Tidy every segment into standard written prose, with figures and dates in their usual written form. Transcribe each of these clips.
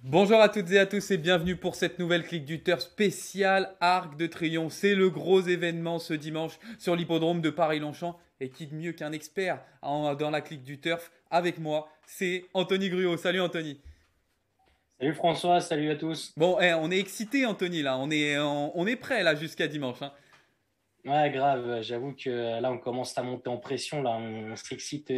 Bonjour à toutes et à tous et bienvenue pour cette nouvelle Clique du Turf spéciale Arc de Triomphe. C'est le gros événement ce dimanche sur l'hippodrome de Paris-Longchamp. Et qui de mieux qu'un expert dans la Clique du Turf avec moi, c'est Anthony Gruot. Salut Anthony. Salut François, salut à tous. Bon, on est excité Anthony là, on est prêt là jusqu'à dimanche, hein. Ouais, grave, j'avoue que là on commence à monter en pression, là on s'excite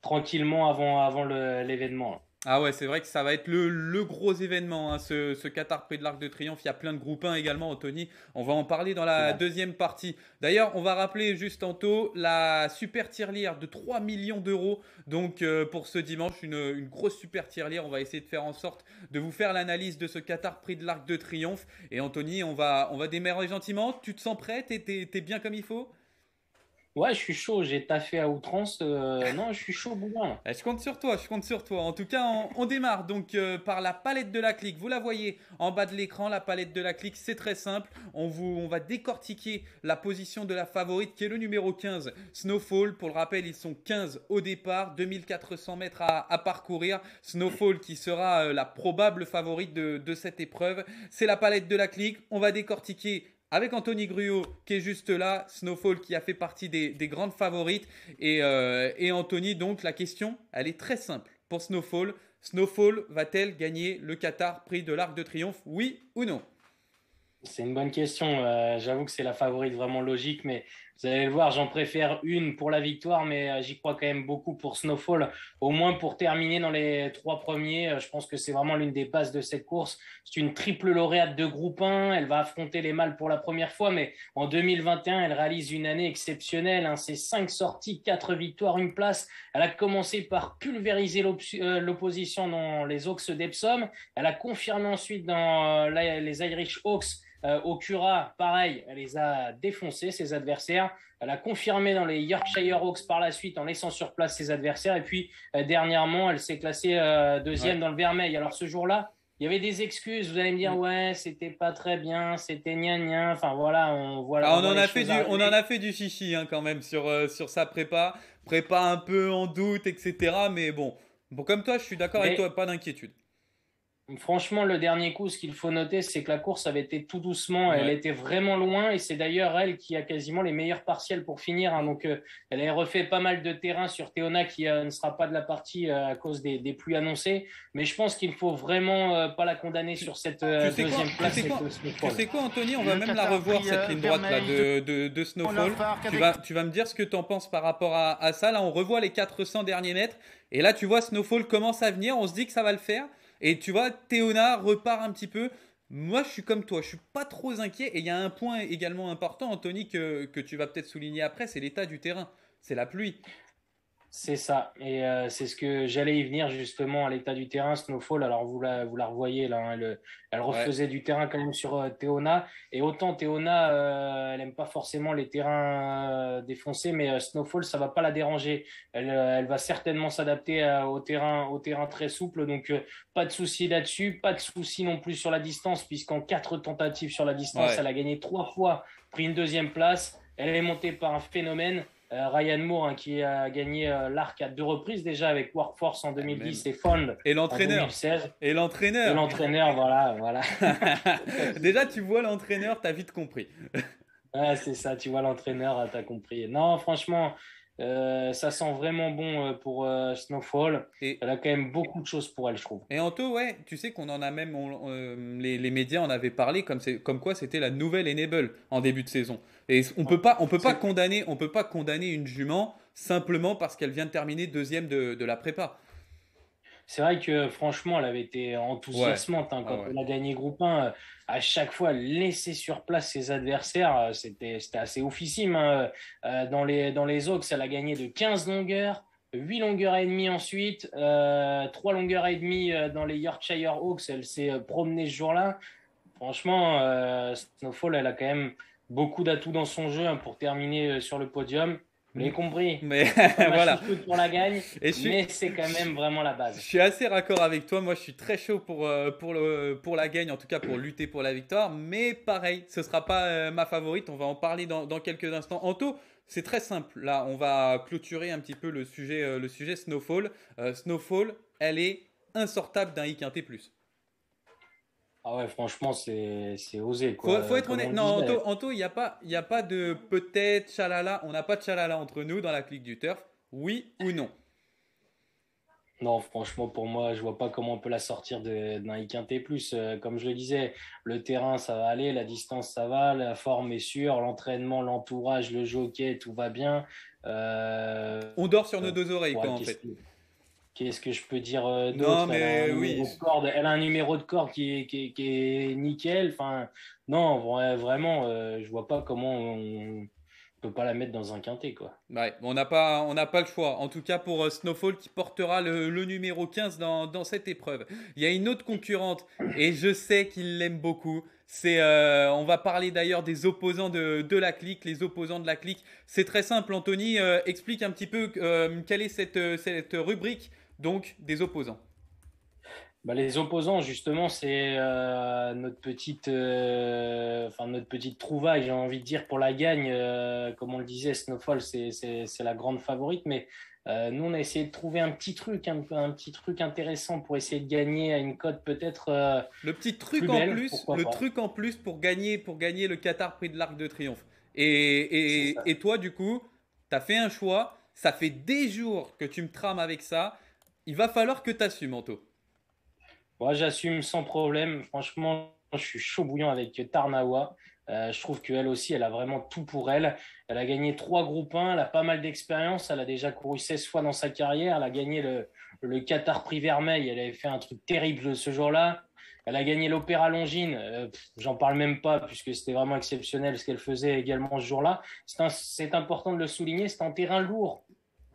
tranquillement avant l'événement. Ah ouais, c'est vrai que ça va être le gros événement, hein, ce Qatar Prix de l'Arc de Triomphe. Il y a plein de groupes 1 également, Anthony. On va en parler dans la Ouais. deuxième partie. D'ailleurs, on va rappeler juste tantôt la super tirelire de 3 millions d'euros. Donc pour ce dimanche, une grosse super tirelire. On va essayer de faire en sorte de vous faire l'analyse de ce Qatar Prix de l'Arc de Triomphe. Et Anthony, on va démarrer gentiment. Tu te sens prêt? T'es bien comme il faut? Ouais, je suis chaud, j'ai taffé à outrance. Non, je suis chaud bouillant. Je compte sur toi, je compte sur toi. En tout cas, on démarre donc par la palette de la clique. Vous la voyez en bas de l'écran, la palette de la clique, c'est très simple. On va décortiquer la position de la favorite qui est le numéro 15, Snowfall. Pour le rappel, ils sont 15 au départ, 2400 mètres à parcourir. Snowfall qui sera la probable favorite de cette épreuve. C'est la palette de la clique. On va décortiquer avec Anthony Gruot qui est juste là, Snowfall qui a fait partie des grandes favorites. Et Anthony, donc la question, elle est très simple pour Snowfall. Snowfall va-t-elle gagner le Qatar Prix de l'Arc de Triomphe, oui ou non? C'est une bonne question. J'avoue que c'est la favorite vraiment logique, mais vous allez le voir, j'en préfère une pour la victoire, mais j'y crois quand même beaucoup pour Snowfall, au moins pour terminer dans les trois premiers. Je pense que c'est vraiment l'une des bases de cette course. C'est une triple lauréate de groupe 1. Elle va affronter les mâles pour la première fois, mais en 2021, elle réalise une année exceptionnelle, hein. C'est 5 sorties, 4 victoires, une place. Elle a commencé par pulvériser l'opposition dans les Hawks d'Epsom. Elle a confirmé ensuite dans les Irish Hawks au Cura, pareil, elle les a défoncés, ses adversaires. Elle a confirmé dans les Yorkshire Hawks par la suite en laissant sur place ses adversaires. Et puis, dernièrement, elle s'est classée deuxième Ouais. dans le Vermeil. Alors, ce jour-là, il y avait des excuses. Vous allez me dire, Mm. ouais, c'était pas très bien, c'était gna gna. Enfin, voilà, Ah, on voit les choses on en arriver. a fait du chichi hein, quand même sur sa prépa. Prépa un peu en doute, etc. Mais bon, comme toi, je suis d'accord avec Mais toi, pas d'inquiétude. franchement, le dernier coup, ce qu'il faut noter, c'est que la course avait été tout doucement. Elle Ouais. était vraiment loin et c'est d'ailleurs elle qui a quasiment les meilleurs partiels pour finir, hein. Mm. Donc, elle a refait pas mal de terrain sur Théona qui ne sera pas de la partie à cause des pluies annoncées. Mais je pense qu'il faut vraiment pas la condamner Tu, sur cette tu sais quoi, deuxième tu place, sais cette quoi, tu Snowfall. sais quoi, Anthony, on va Le même la Qatar revoir pris cette ligne droite là Vermeil de de Snowfall. Park Tu avec. vas, tu vas me dire ce que tu en penses par rapport à ça. Là, on revoit les 400 derniers mètres. Et là, tu vois, Snowfall commence à venir. On se dit que ça va le faire. Et tu vois, Théona repart un petit peu. Moi, je suis comme toi. Je suis pas trop inquiet. Et il y a un point également important, Anthony, que tu vas peut-être souligner après, c'est l'état du terrain. C'est la pluie. C'est ça, et c'est ce que j'allais y venir justement à l'état du terrain, Snowfall. Alors vous la revoyez là, hein, elle Ouais. refaisait du terrain quand même sur Théona. Et autant Théona, elle aime pas forcément les terrains défoncés, mais Snowfall, ça va pas la déranger. Elle va certainement s'adapter au terrain très souple, donc pas de souci là-dessus, pas de souci non plus sur la distance, puisqu'en 4 tentatives sur la distance, Ouais. elle a gagné 3 fois, pris une deuxième place. Elle est montée par un phénomène. Ryan Moore, hein, qui a gagné l'arc à 2 reprises déjà avec Workforce en Même. 2010 et Fond Et en l'entraîneur. 2016. Et Et l'entraîneur. l'entraîneur, voilà, voilà. Déjà, tu vois l'entraîneur, t'as vite compris. Ouais, c'est ça, tu vois l'entraîneur, t'as compris. Non, franchement, ça sent vraiment bon pour Snowfall. Et Elle a quand même beaucoup de choses pour elle, je trouve. Et Anto, ouais, tu sais qu'on en a même, les médias en avaient parlé comme quoi c'était la nouvelle Enable en début de saison. Et C'est on peut pas condamner une jument simplement parce qu'elle vient de terminer deuxième de la prépa. C'est vrai que franchement, elle avait été Ouais, enthousiasmante, hein, ah quand ouais. elle a gagné groupe 1. À chaque fois, laisser sur place ses adversaires, c'était assez oufissime, hein. Dans les Hawks, elle a gagné de 15 longueurs, 8 longueurs et demie ensuite, 3 longueurs et demie dans les Yorkshire Hawks. Elle s'est promenée ce jour-là. Franchement, Snowfall, elle a quand même beaucoup d'atouts dans son jeu, hein, pour terminer sur le podium. Vous l'avez compris, Mais c'est pas ma voilà. chouchoute pour la gagne, Et mais c'est quand même vraiment la je base. suis assez raccord avec toi. Moi, je suis très chaud pour la gagne, en tout cas pour lutter pour la victoire. Mais pareil, ce sera pas ma favorite. On va en parler dans quelques instants. Anto, c'est très simple. Là, on va clôturer un petit peu le sujet Snowfall. Snowfall, elle est insortable d'un I quintet plus. Ah ouais, franchement, c'est osé, Faut quoi. être Comme honnête. on le Non, disait. Anto, il y a pas de peut-être, chalala. On n'a pas de chalala entre nous dans la clique du turf. Oui ou non? Non, franchement, pour moi, je vois pas comment on peut la sortir d'un IQT+. Comme je le disais, le terrain, ça va aller, la distance, ça va, la forme est sûre, l'entraînement, l'entourage, le jockey, tout va bien. Euh, On dort sur nos deux oreilles, quoi, ouais, en fait. qu'est-ce que je peux dire Non, d'autre? Elle a un mais numéro oui. de corde, elle a un numéro de corde qui est nickel. Enfin, non, vraiment, je vois pas comment on peut pas la mettre dans un quintet, quoi. Ouais, on n'a pas le choix. En tout cas pour Snowfall qui portera le numéro 15 dans cette épreuve. Il y a une autre concurrente et je sais qu'il l'aime beaucoup. On va parler d'ailleurs des opposants de la clique, les opposants de la clique. C'est très simple, Anthony. Explique un petit peu quelle est cette rubrique donc des opposants. Bah, les opposants, justement, c'est notre petite trouvaille, j'ai envie de dire, pour la gagne. Comme on le disait, Snowfall, c'est la grande favorite. Mais nous, on a essayé de trouver un petit truc intéressant pour essayer de gagner à une cote peut-être Le petit plus truc en belle, plus, pourquoi le pas. truc en plus pour gagner le Qatar Prix de l'Arc de Triomphe. C'est ça. Et toi, du coup, tu as fait un choix. Ça fait des jours que tu me trames avec ça. Il va falloir que tu assumes, Anto. Moi, j'assume sans problème. Franchement, je suis chaud bouillant avec Tarnawa. Je trouve qu'elle aussi, elle a vraiment tout pour elle. Elle a gagné 3 groupes 1, elle a pas mal d'expérience. Elle a déjà couru 16 fois dans sa carrière. Elle a gagné le Qatar Prix Vermeil. Elle avait fait un truc terrible ce jour-là. Elle a gagné l'Opéra Longines. J'en parle même pas puisque c'était vraiment exceptionnel ce qu'elle faisait également ce jour-là. C'est important de le souligner. C'est un terrain lourd.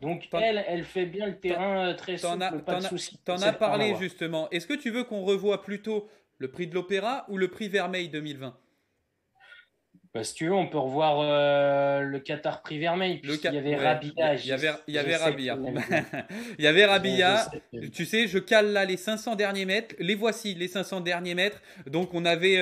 Donc, T'en, elle fait bien le t'en, terrain très souple, pas de souci pour t'en as cette parlé Tarnawa. justement. Est-ce que tu veux qu'on revoie plutôt le prix de l'Opéra ou le prix Vermeil 2020? Bah, si tu veux, on peut revoir le Qatar Prix Vermeil, puisqu'il y avait Ouais, Rabia. il y Je avait sais que tu Rabia. l'aimes bien. Il y avait Je Rabia. sais que tu l'aimes Tu sais, je cale là les 500 derniers mètres. Les voici, les 500 derniers mètres. Donc, on avait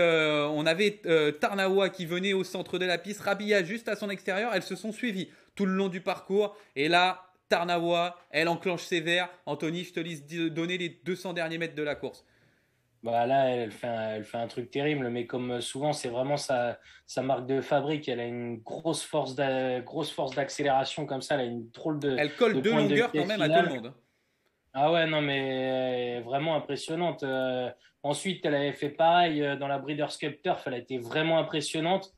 Tarnawa qui venait au centre de la piste, Rabia juste à son extérieur. Elles se sont suivies tout le long du parcours. Et là, Tarnawa, elle enclenche sévère. Anthony, je te laisse donner les 200 derniers mètres de la course. Bah là, elle fait un truc terrible, mais comme souvent, c'est vraiment sa marque de fabrique. Elle a une grosse force d'accélération comme ça. Elle a une drôle Elle colle de deux pointe de longueurs quand vitesse même à tout le finale. monde. Ah ouais, non, mais vraiment impressionnante. Ensuite, elle avait fait pareil dans la Breeders' Cup Turf. Elle a été vraiment impressionnante.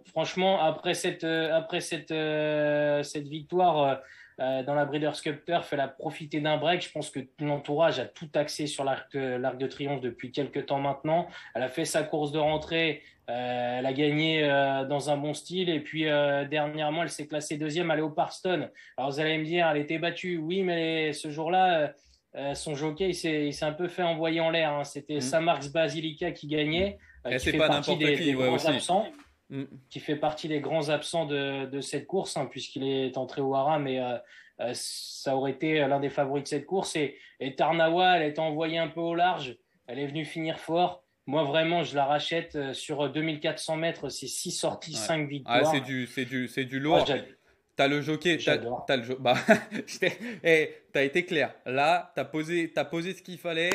Franchement, cette victoire dans la Breeders' Cup Turf, elle a profité d'un break. Je pense que l'entourage a tout axé sur l'Arc de Triomphe depuis quelques temps maintenant. Elle a fait sa course de rentrée. Elle a gagné dans un bon style. Et puis, dernièrement, elle s'est classée deuxième à Leopard Stone. Alors vous allez me dire, elle était battue. Oui, mais ce jour-là, son jockey, il s'est un peu fait envoyer en l'air, hein. C'était Mm, Samarx Basilica qui mm. gagnait, Et qui c'est fait pas partie n'importe qui, des ouais, grands aussi. absents, Mm. de cette course, hein, puisqu'il est entré au Hara, mais ça aurait été l'un des favoris de cette course. Et Tarnawa, elle est envoyée un peu au large. Elle est venue finir fort. Moi, vraiment, je la rachète sur 2400 mètres. C'est 6 sorties, Ouais. 5 Ah, victoires. c'est du Moi, lourd. T'as le jockey, j'adore. bah, t'as été clair. Là, t'as posé ce qu'il fallait.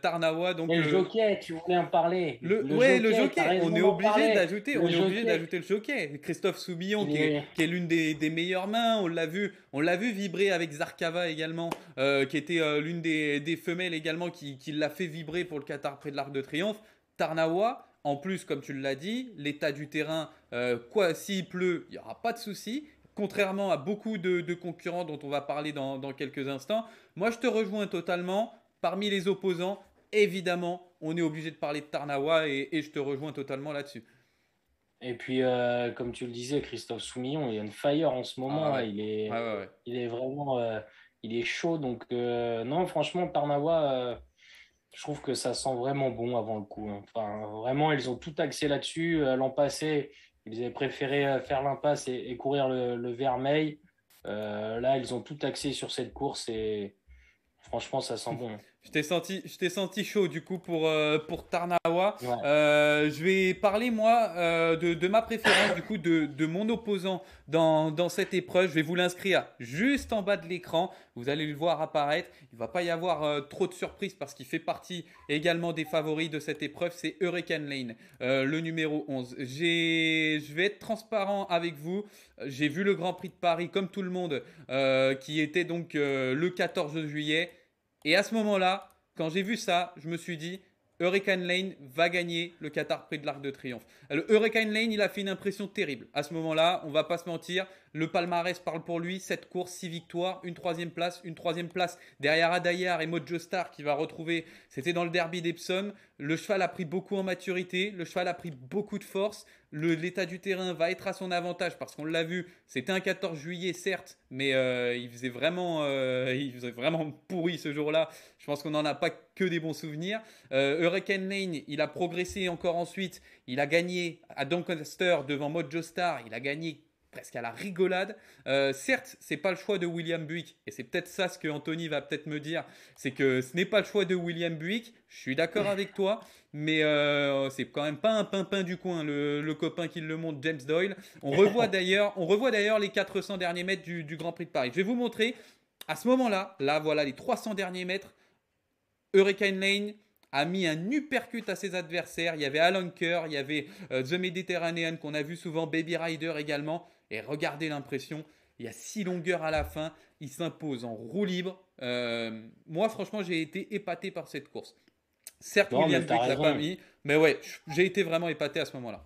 Tarnawa, donc Mais le jockey, tu voulais en parler. Le ouais, le jockey, t'as jockey. raison d'en parler. Le On est obligé jockey, d'ajouter le jockey. Christophe Soubillon, il est. qui est l'une des meilleures mains. On l'a vu vibrer avec Zarkava également, qui était l'une des femelles également, qui l'a fait vibrer pour le Qatar près de l'Arc de Triomphe. Tarnawa. En plus, comme tu l'as dit, l'état du terrain, quoi, s'il pleut, il n'y aura pas de souci. Contrairement à beaucoup de concurrents dont on va parler dans quelques instants. Moi, je te rejoins totalement. Parmi les opposants, évidemment, on est obligé de parler de Tarnawa et je te rejoins totalement là-dessus. Et puis, comme tu le disais, Christophe Soumillon, il est on fire en ce Ah moment, hein. ouais. Ouais, ouais, ouais. Il est vraiment, il est chaud. Donc, non, franchement, Tarnawa, je trouve que ça sent vraiment bon avant le coup, hein. Enfin, vraiment, ils ont tout axé là-dessus. L'an passé, ils avaient préféré faire l'impasse et courir le Vermeil. Là, ils ont tout axé sur cette course et franchement, ça sent bon. Je t'ai senti chaud du coup pour Tarnawa. Ouais. Je vais parler moi de ma préférence du coup de mon opposant dans cette épreuve. Je vais vous l'inscrire juste en bas de l'écran. Vous allez le voir apparaître. Il ne va pas y avoir trop de surprises parce qu'il fait partie également des favoris de cette épreuve. C'est Hurricane Lane, le numéro 11. Je vais être transparent avec vous. J'ai vu le Grand Prix de Paris comme tout le monde qui était donc le 14 juillet. Et à ce moment-là, quand j'ai vu ça, je me suis dit, Hurricane Lane va gagner le Qatar Prix de l'Arc de Triomphe. Le Hurricane Lane, il a fait une impression terrible. À ce moment-là, on va pas se mentir, le palmarès parle pour lui. 7 courses, 6 victoires, une troisième place derrière Adayar et Mojo Star qui va retrouver. C'était dans le derby d'Epsom. Le cheval a pris beaucoup en maturité, le cheval a pris beaucoup de force. L'état du terrain va être à son avantage parce qu'on l'a vu, c'était un 14 juillet certes, mais il faisait vraiment pourri ce jour-là. Je pense qu'on n'en a pas que des bons souvenirs. Hurricane Lane, il a progressé encore ensuite. Il a gagné à Doncaster devant Mojo Star. Il a gagné presque à la rigolade. Certes, c'est pas le choix de William Buick, et c'est peut-être ça ce que Anthony va peut-être me dire, c'est que ce n'est pas le choix de William Buick. Je suis d'accord avec toi, mais c'est quand même pas un pimpin du coin, le copain qui le montre, James Doyle. On revoit d'ailleurs les 400 derniers mètres du Grand Prix de Paris. Je vais vous montrer. À ce moment-là, là voilà les 300 derniers mètres. Hurricane Lane a mis un uppercut à ses adversaires. Il y avait Alan Kerr, il y avait The Mediterranean qu'on a vu souvent, Baby Rider également. Et regardez l'impression, il y a 6 longueurs à la fin. Il s'impose en roue libre. Moi, franchement, j'ai été épaté par cette course. Certes, Non, William mais t'as Buick l'a pas raison. mis, mais ouais, j'ai été vraiment épaté à ce moment-là.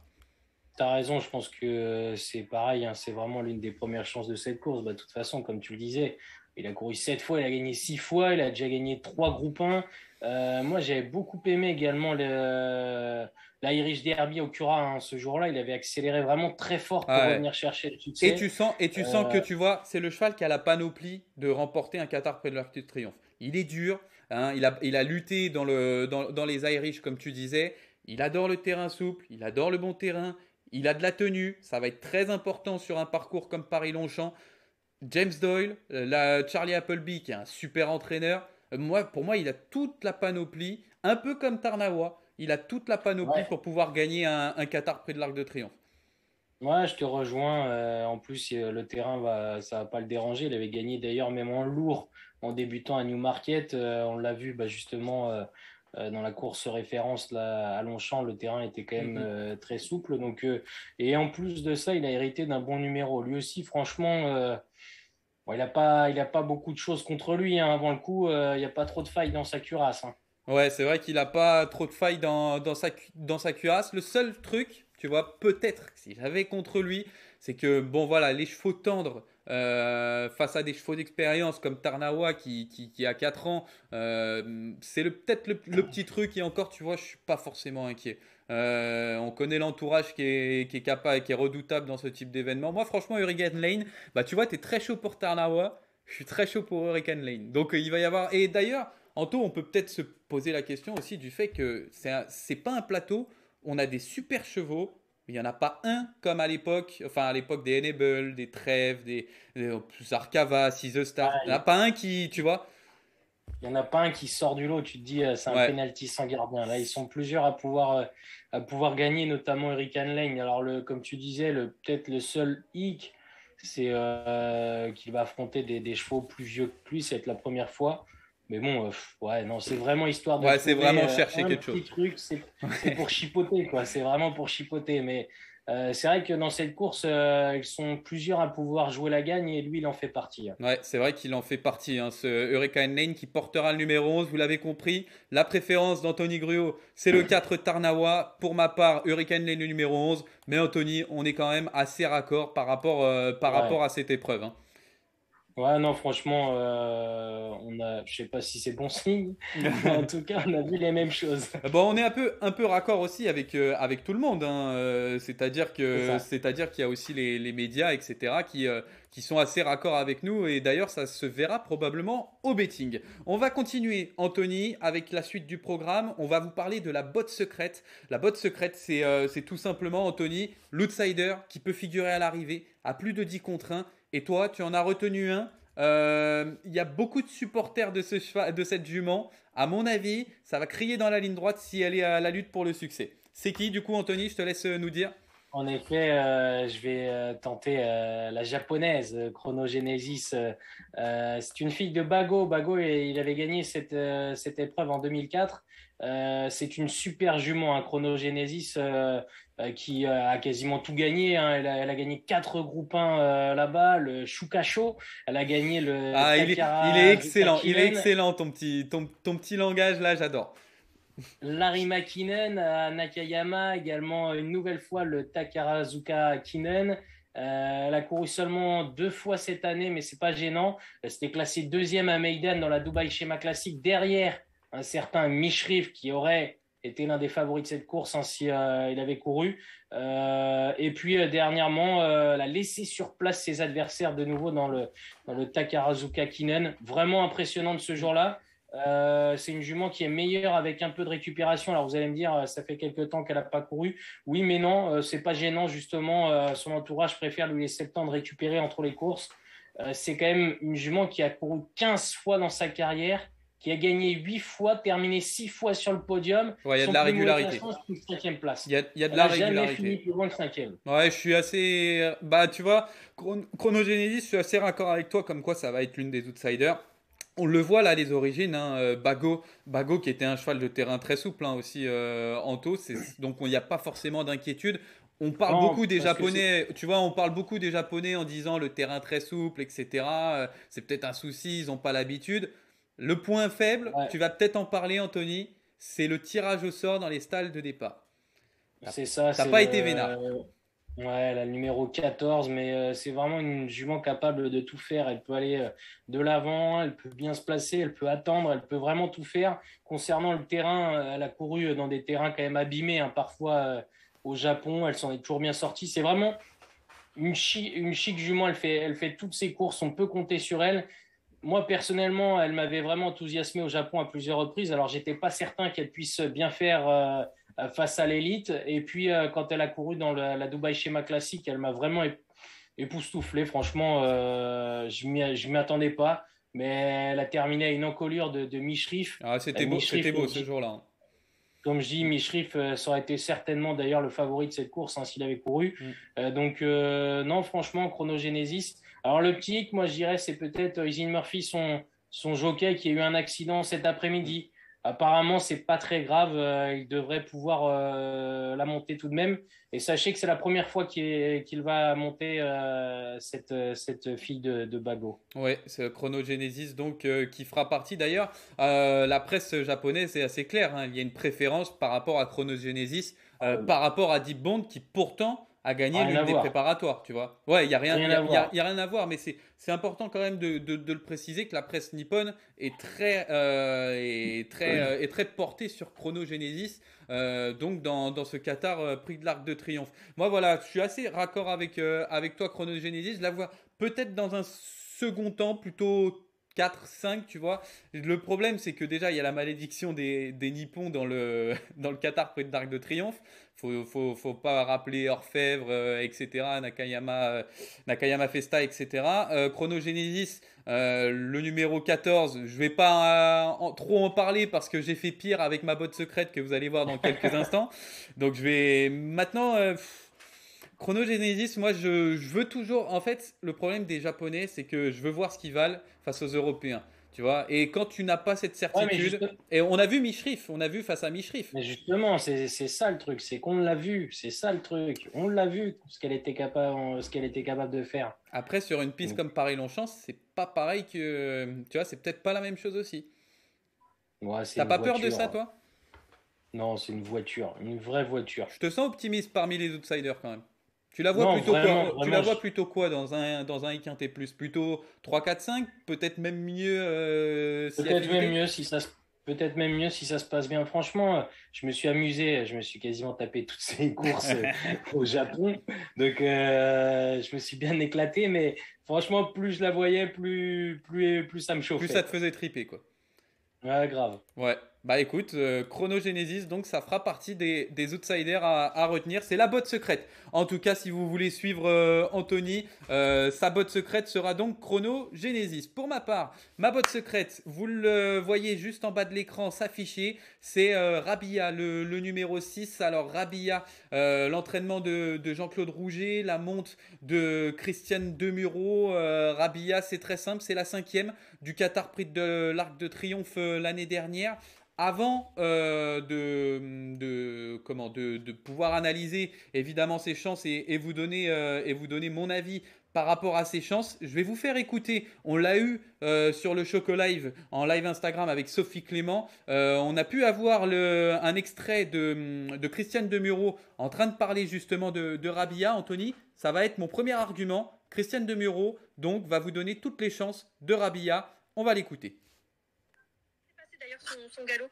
T'as raison, je pense que c'est pareil, hein, c'est vraiment l'une des premières chances de cette course. Bah, de toute façon, comme tu le disais, il a couru 7 fois, il a gagné 6 fois, il a déjà gagné 3 groupes 1. Moi, j'avais beaucoup aimé également l'Irish Derby au Cura, hein. Ce jour-là, il avait accéléré vraiment très fort pour Ouais. revenir chercher le Et succès. tu sens que Euh, tu vois, c'est le cheval qui a la panoplie de remporter un Qatar près de l'Arc de Triomphe. Il est dur, hein, il a lutté dans les Irish, comme tu disais. Il adore le terrain souple, il adore le bon terrain, il a de la tenue. Ça va être très important sur un parcours comme Paris-Longchamp. James Doyle, Charlie Appleby, qui est un super entraîneur. Pour moi, il a toute la panoplie, un peu comme Tarnawa. Il a toute la panoplie ouais, pour pouvoir gagner un Qatar près de l'Arc de Triomphe. ouais, je te rejoins. En plus, le terrain ça va pas le déranger. Il avait gagné d'ailleurs même en lourd en débutant à Newmarket. On l'a vu bah, justement dans la course référence là, à Longchamp. Le terrain était quand même Mhm. très souple. Et en plus de ça, il a hérité d'un bon numéro. Lui aussi, franchement, bon, il a pas beaucoup de choses contre lui, hein. Avant le coup, il n'y a pas trop de failles dans sa cuirasse, hein. Ouais, c'est vrai qu'il n'a pas trop de failles dans sa cuirasse. Le seul truc, tu vois, peut-être, si j'avais contre lui, c'est que, bon, voilà, les chevaux tendres face à des chevaux d'expérience comme Tarnawa qui a 4 ans, c'est peut-être le petit truc. Et encore, tu vois, je suis pas forcément inquiet. On connaît l'entourage qui est capable, qui est redoutable dans ce type d'événement. Moi, franchement, Hurricane Lane, bah, tu vois, tu es très chaud pour Tarnawa. Je suis très chaud pour Hurricane Lane. Donc, il va y avoir. Et d'ailleurs, Anto, on peut peut-être se poser la question aussi du fait que c'est pas un plateau. On a des super chevaux, mais il n'y en a pas un comme à l'époque, enfin à l'époque des Enable, des Trèves, des Arcava, The Star. Il n'y en a pas un qui, tu vois. Il n'y en a pas un qui sort du lot, tu te dis c'est un Ouais, penalty sans gardien. Là, ils sont plusieurs à pouvoir gagner, notamment Hurricane Lane. Alors, comme tu disais, peut-être le seul hic, c'est qu'il va affronter des chevaux plus vieux que lui. Ça va être la première fois. Mais bon, ouais, non, c'est vraiment histoire de ouais, c'est trouver vraiment chercher un quelque chose. petit truc. C'est pour chipoter, quoi. C'est vraiment pour chipoter. Mais c'est vrai que dans cette course, ils sont plusieurs à pouvoir jouer la gagne et lui, il en fait partie, hein. Ouais, c'est vrai qu'il en fait partie, hein, ce Hurricane Lane qui portera le numéro 11, vous l'avez compris. La préférence d'Anthony Gruot, c'est le 4 Tarnawa. Pour ma part, Hurricane Lane le numéro 11. Mais Anthony, on est quand même assez raccord par rapport Ouais. à cette épreuve, hein. Ouais, non, franchement, je sais pas si c'est bon signe, mais en tout cas, on a vu les mêmes choses. Bon, on est un peu raccord aussi avec tout le monde, hein. C'est-à-dire C'est que, ça. c'est-à-dire qu'il y a aussi les médias, etc., qui sont assez raccords avec nous. Et d'ailleurs, ça se verra probablement au betting. On va continuer, Anthony, avec la suite du programme. On va vous parler de la botte secrète. La botte secrète, c'est tout simplement, Anthony, l'outsider qui peut figurer à l'arrivée à plus de 10 contre 1. Et toi, tu en as retenu un. Il y a beaucoup de supporters de cette jument. À mon avis, ça va crier dans la ligne droite si elle est à la lutte pour le succès. C'est qui, du coup, Anthony? Je te laisse nous dire. En effet, je vais tenter la japonaise, Chronogenesis. C'est une fille de Bago. Bago, il avait gagné cette épreuve en 2004. C'est une super jument, hein, Chronogenesis, qui a quasiment tout gagné, hein. Elle a gagné 4 groupes 1 là-bas, le Shukacho. Elle a gagné le Ah, il est Takara excellent. Il est Zukakinen. excellent, ton petit langage là, j'adore. Larry Makinen à Nakayama, également une nouvelle fois le Takarazuka Kinen. Elle a couru seulement 2 fois cette année, mais c'est pas gênant. Elle s'était classée deuxième à Maidan dans la Dubai Shema Classic, derrière un certain Mishrif qui aurait été l'un des favoris de cette course, hein, si il avait couru. Et puis dernièrement, elle a laissé sur place ses adversaires de nouveau dans le Takarazuka Kinen. Vraiment impressionnante ce jour-là. C'est une jument qui est meilleure avec un peu de récupération. Alors vous allez me dire, ça fait quelques temps qu'elle n'a pas couru. Oui, mais non, c'est pas gênant justement. Son entourage préfère lui laisser le temps de récupérer entre les courses. C'est quand même une jument qui a couru 15 fois dans sa carrière, qui a gagné 8 fois, terminé 6 fois sur le podium. Ouais, il y a de Son la plus mauvais régularité. classement, c'est une 5e place. Il y a de Elle la n'a jamais fini régularité. plus loin que 5e. Ouais, je suis assez. Bah, tu vois, Chronogenesis, je suis assez raccord avec toi, comme quoi ça va être l'une des outsiders. On le voit là, les origines, hein, Bago qui était un cheval de terrain très souple, hein, aussi en taux, donc il n'y a pas forcément d'inquiétude. On parle Non, beaucoup des parce que c'est. Japonais, tu vois, on parle beaucoup des Japonais en disant le terrain très souple, etc. C'est peut-être un souci, ils n'ont pas l'habitude. Le point faible, Ouais. tu vas peut-être en parler, Anthony, c'est le tirage au sort dans les stalles de départ. T'as C'est ça, t'as c'est pas été vénard. ouais, la numéro 14, mais c'est vraiment une jument capable de tout faire. Elle peut aller de l'avant, elle peut bien se placer, elle peut attendre, elle peut vraiment tout faire. Concernant le terrain, elle a couru dans des terrains quand même abîmés, hein, parfois au Japon, elle s'en est toujours bien sortie. C'est vraiment une chic jument, elle fait toutes ses courses, on peut compter sur elle. Moi, personnellement, elle m'avait vraiment enthousiasmé au Japon à plusieurs reprises. Alors, j'étais pas certain qu'elle puisse bien faire face à l'élite. Et puis, quand elle a couru dans la Dubai Shema Classic, elle m'a vraiment époustouflé. Franchement, je m'y attendais pas. Mais elle a terminé à une encolure de Mishrif. Ah, c'était Mishrif, beau ce jour-là, hein. comme je dis, Mishrif, ça aurait été certainement d'ailleurs le favori de cette course, hein, s'il avait couru. Mm. Donc, non, franchement, Chronogenesis. Alors, le petit hic, moi, je dirais, c'est peut-être Izzy Murphy, son jockey, qui a eu un accident cet après-midi. Apparemment, c'est pas très grave. Il devrait pouvoir la monter tout de même. Et sachez que c'est la première fois qu'il va monter cette fille de Bago. Ouais, c'est Chronogenesis donc qui fera partie d'ailleurs. La presse japonaise est assez claire, hein. Il y a une préférence par rapport à Chronogenesis, par rapport à Deep Bond qui pourtant a gagné Rien l'une à des voir. préparatoires, tu vois. Ouais, il y a rien, Rien à voir. il y a rien à voir, mais c'est important quand même de le préciser que la presse nippone est très portée sur Chronogenesis, donc dans ce Qatar Prix de l'Arc de Triomphe. Moi voilà, je suis assez raccord avec toi Chronogenesis. Je la vois peut-être dans un second temps, plutôt 4, 5, tu vois. Le problème, c'est que déjà, il y a la malédiction des Nippons dans le Qatar près de l'Arc de Triomphe. Faut pas rappeler Orfèvre, etc., Nakayama Festa, etc. Chronogenesis, le numéro 14, je vais pas trop en parler parce que j'ai fait pire avec ma botte secrète que vous allez voir dans quelques instants. Donc je vais maintenant. Chronogenesis, moi je veux toujours. En fait, le problème des Japonais, c'est que je veux voir ce qu'ils valent face aux Européens. Tu vois, et quand tu n'as pas cette Ouais, mais certitude, juste, et on a vu Mishrif, on a vu face à Mishrif. Mais justement, c'est ça le truc, c'est qu'on l'a vu, c'est ça le truc. On l'a vu, ce qu'elle était capable de faire. Après, sur une piste Donc, comme Paris-Longchamp, c'est pas pareil que. Tu vois, c'est peut-être pas la même chose aussi. ouais, c'est T'as une pas peur de ça, voiture. toi? Non, c'est une voiture, une vraie voiture. Je te sens optimiste parmi les outsiders quand même. Tu la vois Non, plutôt quoi? vraiment, Tu la vraiment, vois plutôt quoi dans un I plus? Plutôt 3, 4, 5? Peut-être même mieux si peut-être même affinité? mieux si ça se, peut-être même mieux si ça se passe bien. Franchement, je me suis amusé, je me suis quasiment tapé toutes ces courses au Japon. Donc, je me suis bien éclaté, mais franchement, plus je la voyais, plus ça me Plus ça chauffait, te quoi. faisait triper, quoi. Ouais, grave. Ouais. Bah écoute, Chronogenesis, donc ça fera partie des outsiders à retenir. C'est la botte secrète. En tout cas, si vous voulez suivre Anthony, sa botte secrète sera donc Chronogenesis. Pour ma part, ma botte secrète, vous le voyez juste en bas de l'écran s'afficher, c'est Rabia, le numéro 6. Alors Rabia, l'entraînement de Jean-Claude Rouget, la monte de Christiane Demuro. Rabia, c'est très simple, c'est la cinquième du Qatar Prix de l'Arc de Triomphe l'année dernière. Avant de pouvoir analyser évidemment ses chances et vous donner mon avis par rapport à ses chances, je vais vous faire écouter. On l'a eu sur le Choco Live, en live Instagram avec Sophie Clément. On a pu avoir un extrait de Christiane Demuro en train de parler justement de Rabia. Anthony, ça va être mon premier argument. Christiane Demuro, donc, va vous donner toutes les chances de Rabia. On va l'écouter. D'ailleurs son galop.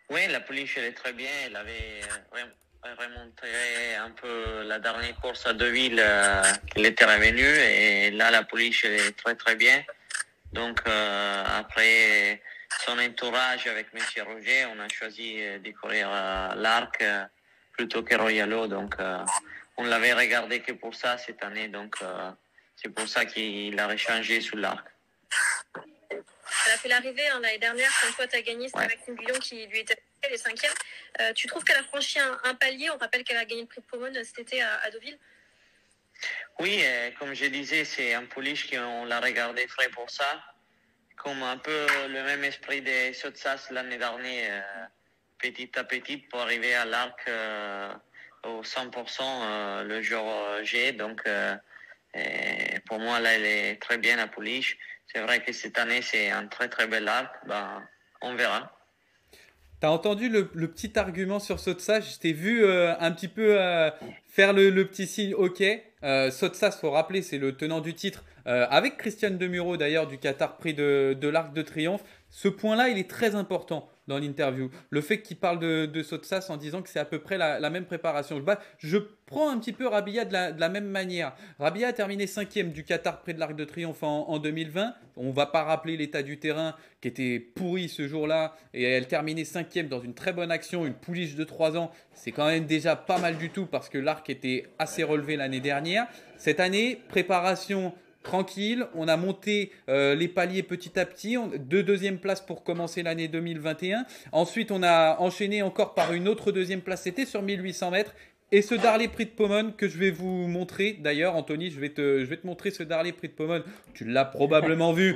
Oui, la pouliche, elle est très bien. Elle avait remonté un peu la dernière course à Deauville, elle était revenue. Et là, la pouliche, elle est très, très bien. Donc, après son entourage avec M. Roger, on a choisi de courir l'Arc plutôt que Royalo. Donc, on l'avait regardé que pour ça cette année. Donc, c'est pour ça qu'il a rechangé sous l'Arc. Elle a fait l'arrivée l'année dernière, quand toi tu as gagné, c'était Maxime Guyon qui lui était les cinquièmes. Tu trouves qu'elle a franchi un palier? On rappelle qu'elle a gagné le prix de Pomone cet été à Deauville. Oui, comme je disais, c'est un pouliche qu'on l'a regardé frais pour ça. Comme un peu le même esprit des Sotsas l'année dernière, petit à petit pour arriver à l'Arc au 100% le jour G. Donc, pour moi, là, elle est très bien, la pouliche. C'est vrai que cette année, c'est un très très bel arc. Ben, on verra. T'as entendu le petit argument sur Sotsas? Je t'ai vu un petit peu faire le petit signe OK. Sotsas, faut rappeler, c'est le tenant du titre avec Christiane Demuro d'ailleurs du Qatar Prix de l'Arc de Triomphe. Ce point-là, il est très important dans l'interview. Le fait qu'il parle de Sotsas en disant que c'est à peu près la même préparation. Je prends un petit peu Rabia de la même manière. Rabia a terminé 5e du Qatar Prix de l'Arc de Triomphe en 2020. On ne va pas rappeler l'état du terrain qui était pourri ce jour-là. Et elle terminait 5e dans une très bonne action, une pouliche de 3 ans. C'est quand même déjà pas mal du tout parce que l'Arc était assez relevé l'année dernière. Cette année, préparation tranquille, on a monté les paliers petit à petit, deuxième place pour commencer l'année 2021. Ensuite, on a enchaîné encore par une autre deuxième place, c'était sur 1800 mètres. Et ce Darley Prix de Pomone que je vais vous montrer, d'ailleurs Anthony, je vais te montrer ce Darley Prix de Pomone. Tu l'as probablement vu.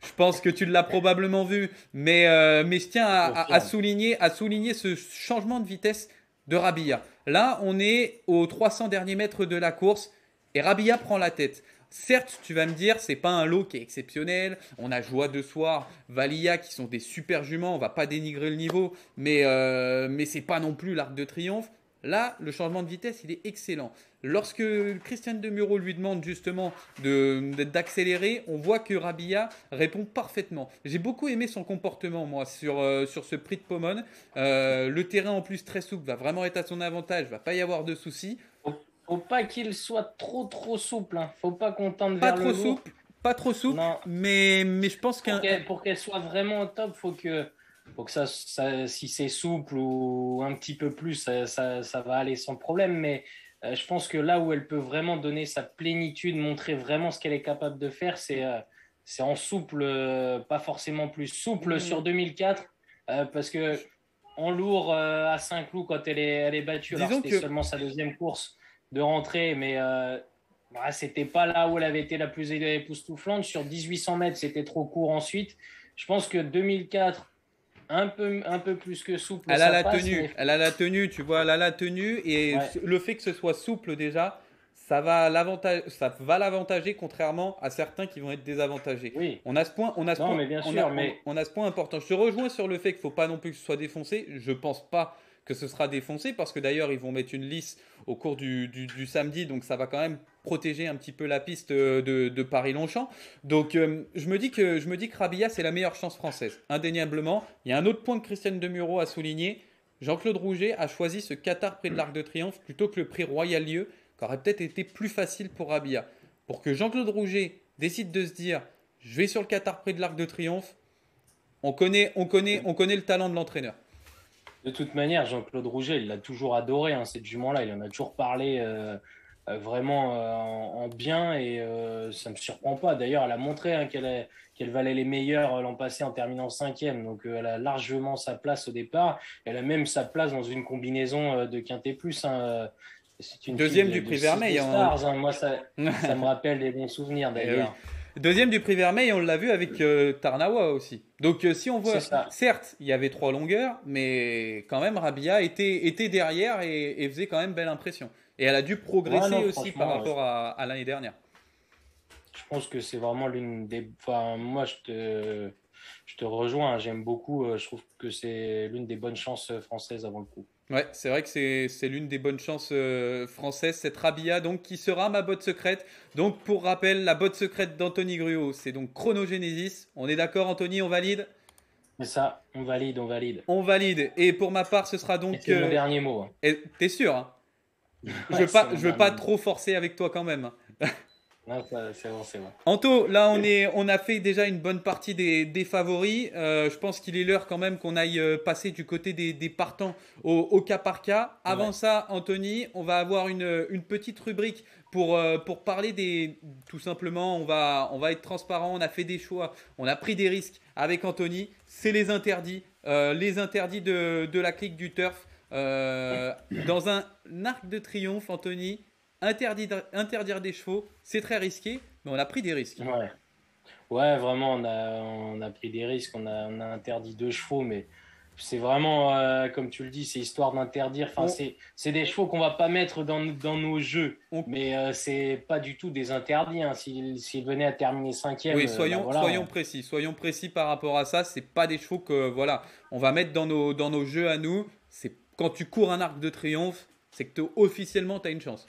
Je pense que tu l'as probablement vu, mais je tiens à souligner ce changement de vitesse de Rabia. Là, on est aux 300 derniers mètres de la course et Rabia prend la tête. Certes, tu vas me dire, c'est pas un lot qui est exceptionnel. On a Joie de Soir, Valia qui sont des super juments. On va pas dénigrer le niveau, mais c'est pas non plus l'Arc de Triomphe. Là, le changement de vitesse, il est excellent. Lorsque Christiane Demuro lui demande justement d'accélérer, on voit que Rabia répond parfaitement. J'ai beaucoup aimé son comportement, moi, sur ce prix de Pomone. Le terrain, en plus, très souple, va vraiment être à son avantage. Il ne va pas y avoir de soucis. Faut pas qu'il soit trop souple. Hein. Faut pas qu'on tende vers le lourd. Pas trop souple, mais je pense pour qu'elle soit vraiment au top, faut que ça, si c'est souple ou un petit peu plus, ça va aller sans problème. Mais je pense que là où elle peut vraiment donner sa plénitude, montrer vraiment ce qu'elle est capable de faire, c'est en souple, pas forcément plus souple sur 2004, parce que en lourd à Saint-Cloud, quand elle est battue, alors c'était seulement sa deuxième course de rentrée, mais c'était pas là où elle avait été la plus époustouflante. Sur 1800 mètres, c'était trop court ensuite. Je pense que 2004, un peu plus que souple. Elle a la tenue, tu vois, elle a la tenue. Et le fait que ce soit souple déjà, ça va l'avantager contrairement à certains qui vont être désavantagés. Oui. On a ce point important. Je te rejoins sur le fait qu'il ne faut pas non plus que ce soit défoncé. Je ne pense pas que ce sera défoncé parce que d'ailleurs ils vont mettre une lisse au cours du samedi, donc ça va quand même protéger un petit peu la piste de Paris-Longchamp. Donc je me dis que Rabia c'est la meilleure chance française, indéniablement. Il y a un autre point que Christiane Demuro a souligné. Jean-Claude Rouget a choisi ce Qatar Prix de l'Arc de Triomphe plutôt que le prix Royal Lieu, qui aurait peut-être été plus facile pour Rabia. Pour que Jean-Claude Rouget décide de se dire je vais sur le Qatar Prix de l'Arc de Triomphe, On connaît le talent de l'entraîneur. De toute manière, Jean-Claude Rouget, il l'a toujours adoré, hein, cette jument-là. Il en a toujours parlé vraiment en bien et ça ne me surprend pas. D'ailleurs, elle a montré hein, qu'elle valait les meilleurs l'an passé en terminant cinquième. Donc, elle a largement sa place au départ. Elle a même sa place dans une combinaison de Quintet Plus. Hein. C'est une fille Deuxième du de prix 6 Vermeil. des stars. Hein. Moi, ça me rappelle des bons souvenirs Eh oui. d'ailleurs. Deuxième du prix Vermeil, on l'a vu avec Tarnawa aussi. Donc si on voit, C'est ça. certes, il y avait 3 longueurs, mais quand même Rabia était derrière et faisait quand même belle impression. Et elle a dû progresser Ouais, non, aussi par franchement, rapport à l'année dernière. je pense que c'est vraiment l'une des. Enfin, moi, je te rejoins. Hein. J'aime beaucoup. Je trouve que c'est l'une des bonnes chances françaises avant le coup. Ouais, c'est vrai que c'est l'une des bonnes chances françaises, cette Rabia, donc qui sera ma botte secrète. Donc pour rappel, la botte secrète d'Anthony Gruot, c'est donc Chronogenesis. On est d'accord, Anthony, on valide? Mais ça, on valide, on valide. On valide. Et pour ma part, ce sera Et donc. c'est mon dernier mot. Hein. T'es sûr, hein? Ouais, c'est mon Je veux pas dernier mot. trop forcer avec toi quand même, hein. Non, c'est bon, c'est bon. Anto, là on a fait déjà une bonne partie des favoris. Je pense qu'il est l'heure quand même qu'on aille passer du côté des partants au cas par cas. Avant Ouais. ça, Anthony, on va avoir une petite rubrique pour parler des. Tout simplement, on va être transparent. On a fait des choix, on a pris des risques avec Anthony. C'est les interdits de la clique du turf. Dans un arc de triomphe, Anthony. Interdire des chevaux, c'est très risqué, mais on a pris des risques. Ouais. Ouais, vraiment, on a pris des risques. On a interdit 2 chevaux, mais c'est vraiment, comme tu le dis, c'est histoire d'interdire. Enfin, On- c'est des chevaux qu'on va pas mettre dans nos jeux, on- mais c'est pas du tout des interdits. Hein. S'ils venaient à terminer cinquième, oui, ben voilà. soyons précis par rapport à ça. C'est pas des chevaux que voilà, on va mettre dans nos jeux à nous. C'est quand tu cours un arc de triomphe, c'est que officiellement tu as une chance.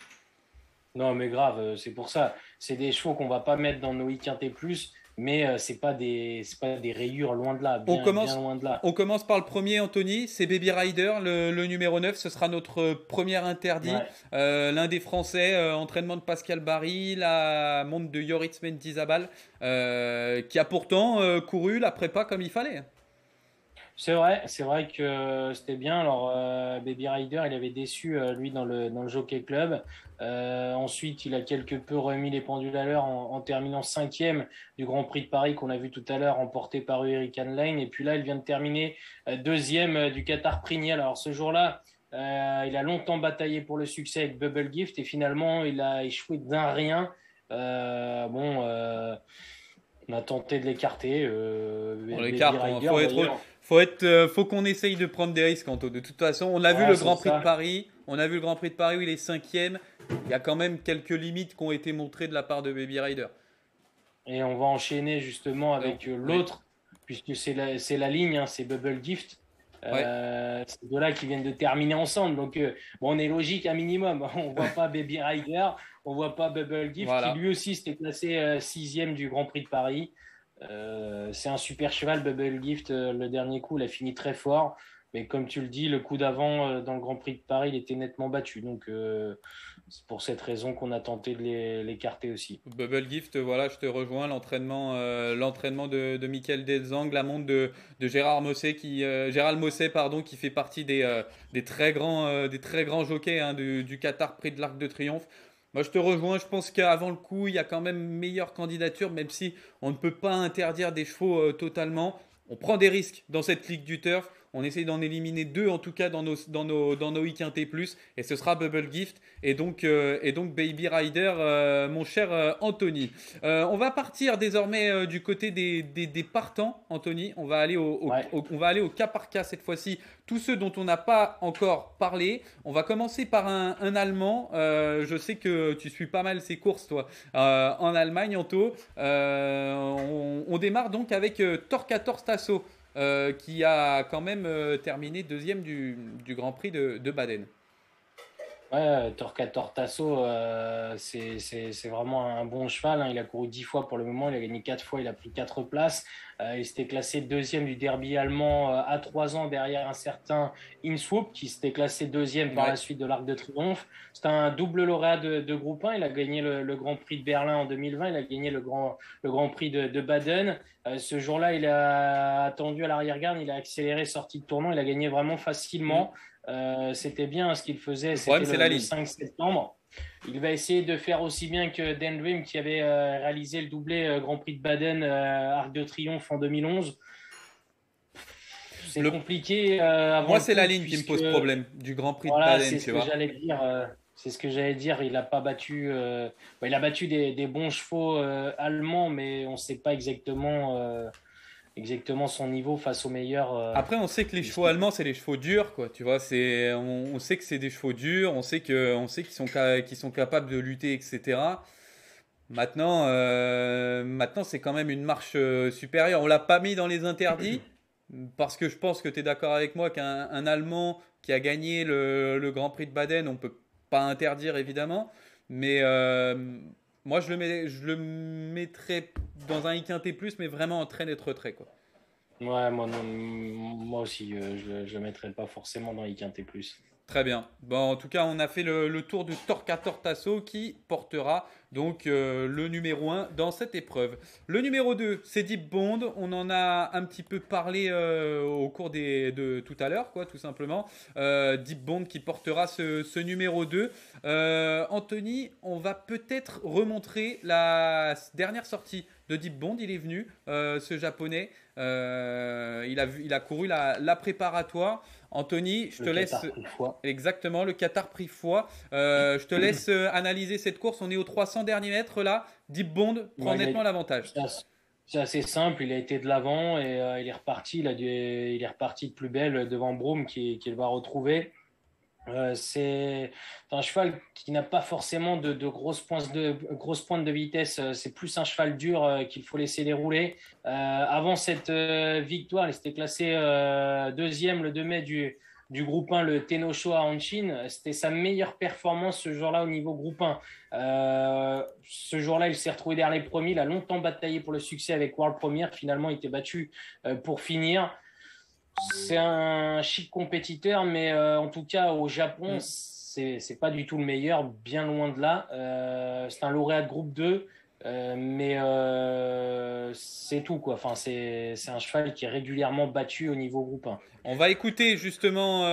Non, mais grave, c'est pour ça. C'est des chevaux qu'on va pas mettre dans nos IQT+, mais c'est pas des rayures, loin de là, On bien, bien commence, loin de là. on commence par le premier, Anthony. C'est Baby Rider, le numéro 9. Ce sera notre premier interdit. Ouais. L'un des Français, entraînement de Pascal Barry, la montre de Yoritz Mendizabal, qui a pourtant couru la prépa comme il fallait. C'est vrai que c'était bien. Alors, Baby Rider, il avait déçu, lui, dans le Jockey Club. Ensuite, il a quelque peu remis les pendules à l'heure en terminant cinquième du Grand Prix de Paris qu'on a vu tout à l'heure, remporté par Hurricane Lane. Et puis là, il vient de terminer deuxième du Qatar Prignal. Alors, ce jour-là, il a longtemps bataillé pour le succès avec Bubble Gift et finalement, il a échoué d'un rien. Bon, on a tenté de l'écarter. On Baby l'écarte, Rider, d'ailleurs. faut qu'on essaye de prendre des risques, Anto. De toute façon, on a vu Ouais, le c'est Grand Prix de ça. Paris. On a vu le Grand Prix de Paris où il est cinquième. Il y a quand même quelques limites qui ont été montrées de la part de Baby Rider. Et on va enchaîner justement avec Oui. l'autre, puisque c'est la ligne, hein, c'est Bubble Gift. Ouais. C'est deux-là qui viennent de terminer ensemble. Donc, bon, on est logique un minimum. On voit pas Baby Rider, on voit pas Bubble Gift, Voilà. qui lui aussi s'était classé sixième du Grand Prix de Paris. C'est un super cheval, Bubble Gift. Le dernier coup, il a fini très fort. Mais comme tu le dis, le coup d'avant dans le Grand Prix de Paris, il était nettement battu. Donc, c'est pour cette raison qu'on a tenté de l'écarter aussi. Bubble Gift, voilà, je te rejoins. L'entraînement de Michael Delzang, la montre de Gérard Mosset, Gérald Mosset, pardon, qui fait partie des très grands jockeys hein, du Qatar Prix de l'Arc de Triomphe. Moi, je te rejoins. Je pense qu'avant le coup, il y a quand même meilleure candidature, même si on ne peut pas interdire des chevaux totalement. On prend des risques dans cette Ligue du Turf. On essaye d'en éliminer 2 en tout cas dans nos IQT+, et ce sera Bubble Gift et donc Baby Rider, mon cher Anthony. On va partir désormais du côté des partants, Anthony. On va aller Ouais. on va aller au cas par cas cette fois-ci. Tous ceux dont on n'a pas encore parlé. On va commencer par un Allemand. Je sais que tu suis pas mal ces courses, toi, en Allemagne, Anto. On démarre donc avec Torquator Tasso. Qui a quand même terminé deuxième du Grand Prix de Baden. Ouais, Torquator Tasso, c'est vraiment un bon cheval. Hein. Il a couru 10 fois pour le moment, il a gagné 4 fois, il a pris 4 places. Il s'était classé deuxième du derby allemand à 3 ans derrière un certain Innsbruck qui s'était classé deuxième par la suite de l'Arc de Triomphe. C'est un double lauréat de groupe 1. Il a gagné le Grand Prix de Berlin en 2020. Il a gagné le Grand Prix de Baden. Ce jour-là, il a attendu à l'arrière-garde. Il a accéléré, sorti de tournant. Il a gagné vraiment facilement. C'était bien ce qu'il faisait. C'était le 5 septembre. Il va essayer de faire aussi bien que Dan Dream qui avait réalisé le doublé Grand Prix de Baden, Arc de Triomphe en 2011. C'est compliqué. Moi, c'est la ligne qui me pose problème du Grand Prix de Baden. C'est ce que j'allais dire. C'est ce que j'allais dire. Il n'a pas battu. Il a battu des bons chevaux allemands, mais on ne sait pas exactement son niveau face aux meilleurs. Après, on sait que les chevaux allemands, c'est les chevaux durs, quoi. Tu vois, on sait que c'est des chevaux durs, on sait qu'ils sont capables de lutter, etc. Maintenant, c'est quand même une marche supérieure. On l'a pas mis dans les interdits parce que je pense que tu es d'accord avec moi qu'un Allemand qui a gagné le Grand Prix de Baden, on peut pas interdire évidemment, mais moi je le mettrais dans un IQT+, mais vraiment en train d'être retrait, quoi. Ouais, moi aussi, je le mettrais pas forcément dans IQT+. Très bien. Bon, en tout cas, on a fait le tour de Torquator Tasso qui portera donc le numéro 1 dans cette épreuve. Le numéro 2, c'est Deep Bond. On en a un petit peu parlé au cours de tout à l'heure, quoi, tout simplement. Deep Bond qui portera ce numéro 2. Anthony, on va peut-être remontrer la dernière sortie de Deep Bond. Il est venu, ce japonais. Il a couru la préparatoire. Anthony, je te laisse. Exactement, le Qatar Prix Foix. Je te laisse analyser cette course. On est aux 300 derniers mètres là. Deep Bond prend nettement l'avantage. C'est assez simple. Il a été de l'avant et il est reparti. Il est reparti de plus belle devant Broome qui va retrouver. C'est un cheval qui n'a pas forcément de grosses pointes de vitesse. C'est plus un cheval dur qu'il faut laisser dérouler. Avant cette victoire, il s'était classé deuxième le 2 mai du groupe 1, le Tenosho à Hanshin. C'était sa meilleure performance ce jour-là au niveau groupe 1. Ce jour-là, il s'est retrouvé derrière les premiers. Il a longtemps bataillé pour le succès avec World Premier. Finalement, il était battu pour finir. C'est un chic compétiteur, mais en tout cas au Japon, c'est pas du tout le meilleur, bien loin de là. C'est un lauréat de groupe 2, mais c'est tout, quoi. Enfin, c'est un cheval qui est régulièrement battu au niveau groupe 1. On va écouter justement,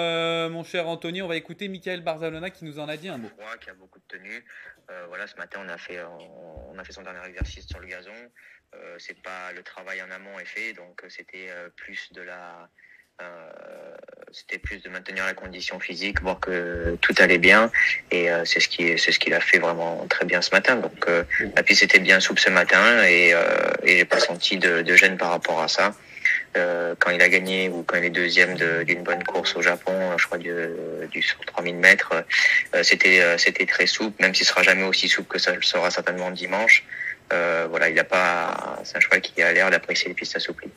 mon cher Anthony, on va écouter Michael Barzalona qui nous en a dit un mot. Qui a beaucoup de tenue. Voilà, ce matin on a fait son dernier exercice sur le gazon. C'est pas le travail en amont est fait, donc c'était plus de maintenir la condition physique, voir que tout allait bien, et c'est ce qu'il a fait vraiment très bien ce matin. Donc la piste était bien souple ce matin, et j'ai pas senti de gêne par rapport à ça. Quand il a gagné ou quand il est deuxième d'une bonne course au Japon, je crois du sur 3000 mètres, c'était très souple, même s'il sera jamais aussi souple que ça le sera certainement dimanche. Voilà, c'est un cheval qui a l'air d'apprécier les pistes assouplies.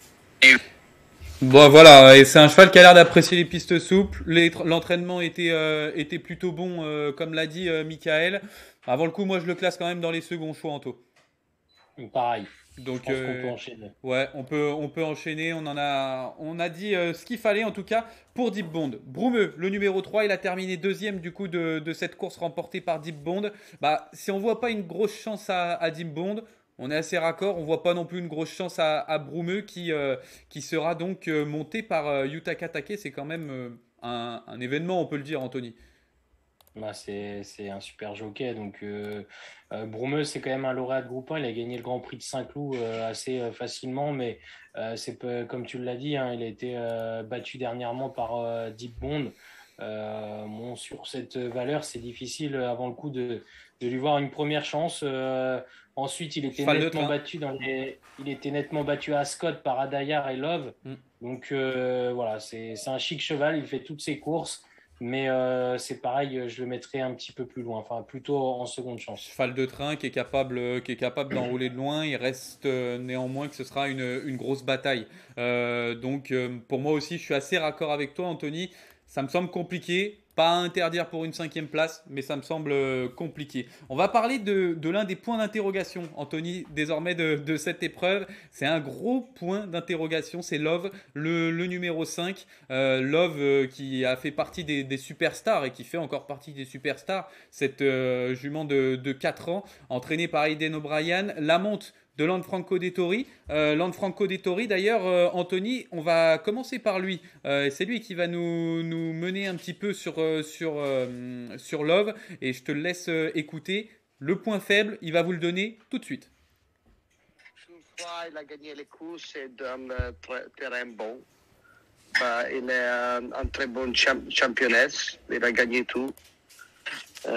Bon, voilà, et c'est un cheval qui a l'air d'apprécier les pistes souples. L'entraînement était plutôt bon, comme l'a dit Michael. Avant le coup, moi je le classe quand même dans les seconds choix, Anto. Pareil. Donc, je pense qu'on peut enchaîner. Ouais, on peut enchaîner. On a dit ce qu'il fallait en tout cas pour Deep Bond. Broumeux, le numéro 3, il a terminé deuxième du coup de cette course remportée par Deep Bond. Bah, si on voit pas une grosse chance à Deep Bond, on est assez raccord. On voit pas non plus une grosse chance à Broumeux qui sera donc monté par Yutaka Take. C'est quand même un événement, on peut le dire, Anthony. Bah, c'est un super jockey. Donc Broumeux, c'est quand même un lauréat de groupe 1. Il a gagné le Grand Prix de Saint-Cloud assez facilement, mais comme tu l'as dit, hein, il a été battu dernièrement par Deep Bond. Bon, sur cette valeur, c'est difficile avant le coup de lui voir une première chance. Ensuite, il était nettement battu à Ascot par Adayar et Love. Donc voilà, c'est un chic cheval. Il fait toutes ses courses. Mais c'est pareil, je le mettrais un petit peu plus loin, enfin plutôt en seconde chance. Cheval de train qui est capable d'enrouler de loin. Il reste néanmoins que ce sera une grosse bataille. Donc pour moi aussi, je suis assez raccord avec toi, Anthony. Ça me semble compliqué. Pas à interdire pour une 5e place, mais ça me semble compliqué. On va parler de l'un des points d'interrogation, Anthony, désormais de cette épreuve. C'est un gros point d'interrogation, c'est Love, le numéro 5. Love qui a fait partie des superstars et qui fait encore partie des superstars. Cette jument de 4 ans, entraînée par Aiden O'Brien. La monte de Lanfranco Dettori. Lanfranco Dettori, d'ailleurs, Anthony, on va commencer par lui. C'est lui qui va nous mener un petit peu sur Love. Et je te laisse écouter. Le point faible, il va vous le donner tout de suite. Une fois, il a gagné les courses et dans le terrain bon. Il est un très bon championess. Il a gagné tout. J'ai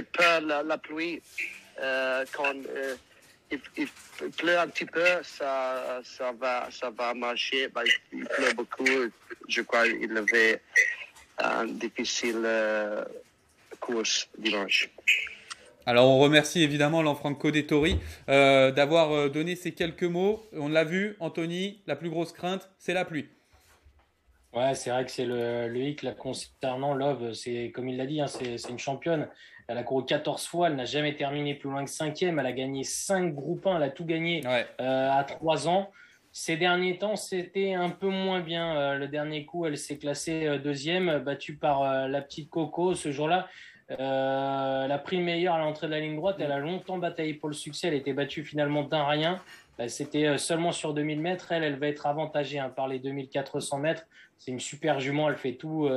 peur de la pluie. Quand il pleut un petit peu, ça va marcher. Il pleut beaucoup. Je crois qu'il avait une difficile course dimanche. Alors on remercie évidemment Lanfranco Dettori d'avoir donné ces quelques mots. On l'a vu, Anthony, la plus grosse crainte, c'est la pluie. Ouais, c'est vrai que c'est le hic là, concernant Love. C'est, comme il l'a dit, hein, c'est une championne. Elle a couru 14 fois, elle n'a jamais terminé plus loin que 5e. Elle a gagné 5 groupes 1, elle a tout gagné à 3 ans. Ces derniers temps, c'était un peu moins bien. Le dernier coup, elle s'est classée 2e, battue par la petite Coco ce jour-là. Elle a pris le meilleur à l'entrée de la ligne droite. Elle a longtemps bataillé pour le succès. Elle était battue finalement d'un rien. C'était seulement sur 2000 mètres. Elle va être avantagée par les 2400 mètres. C'est une super jument, elle fait tout.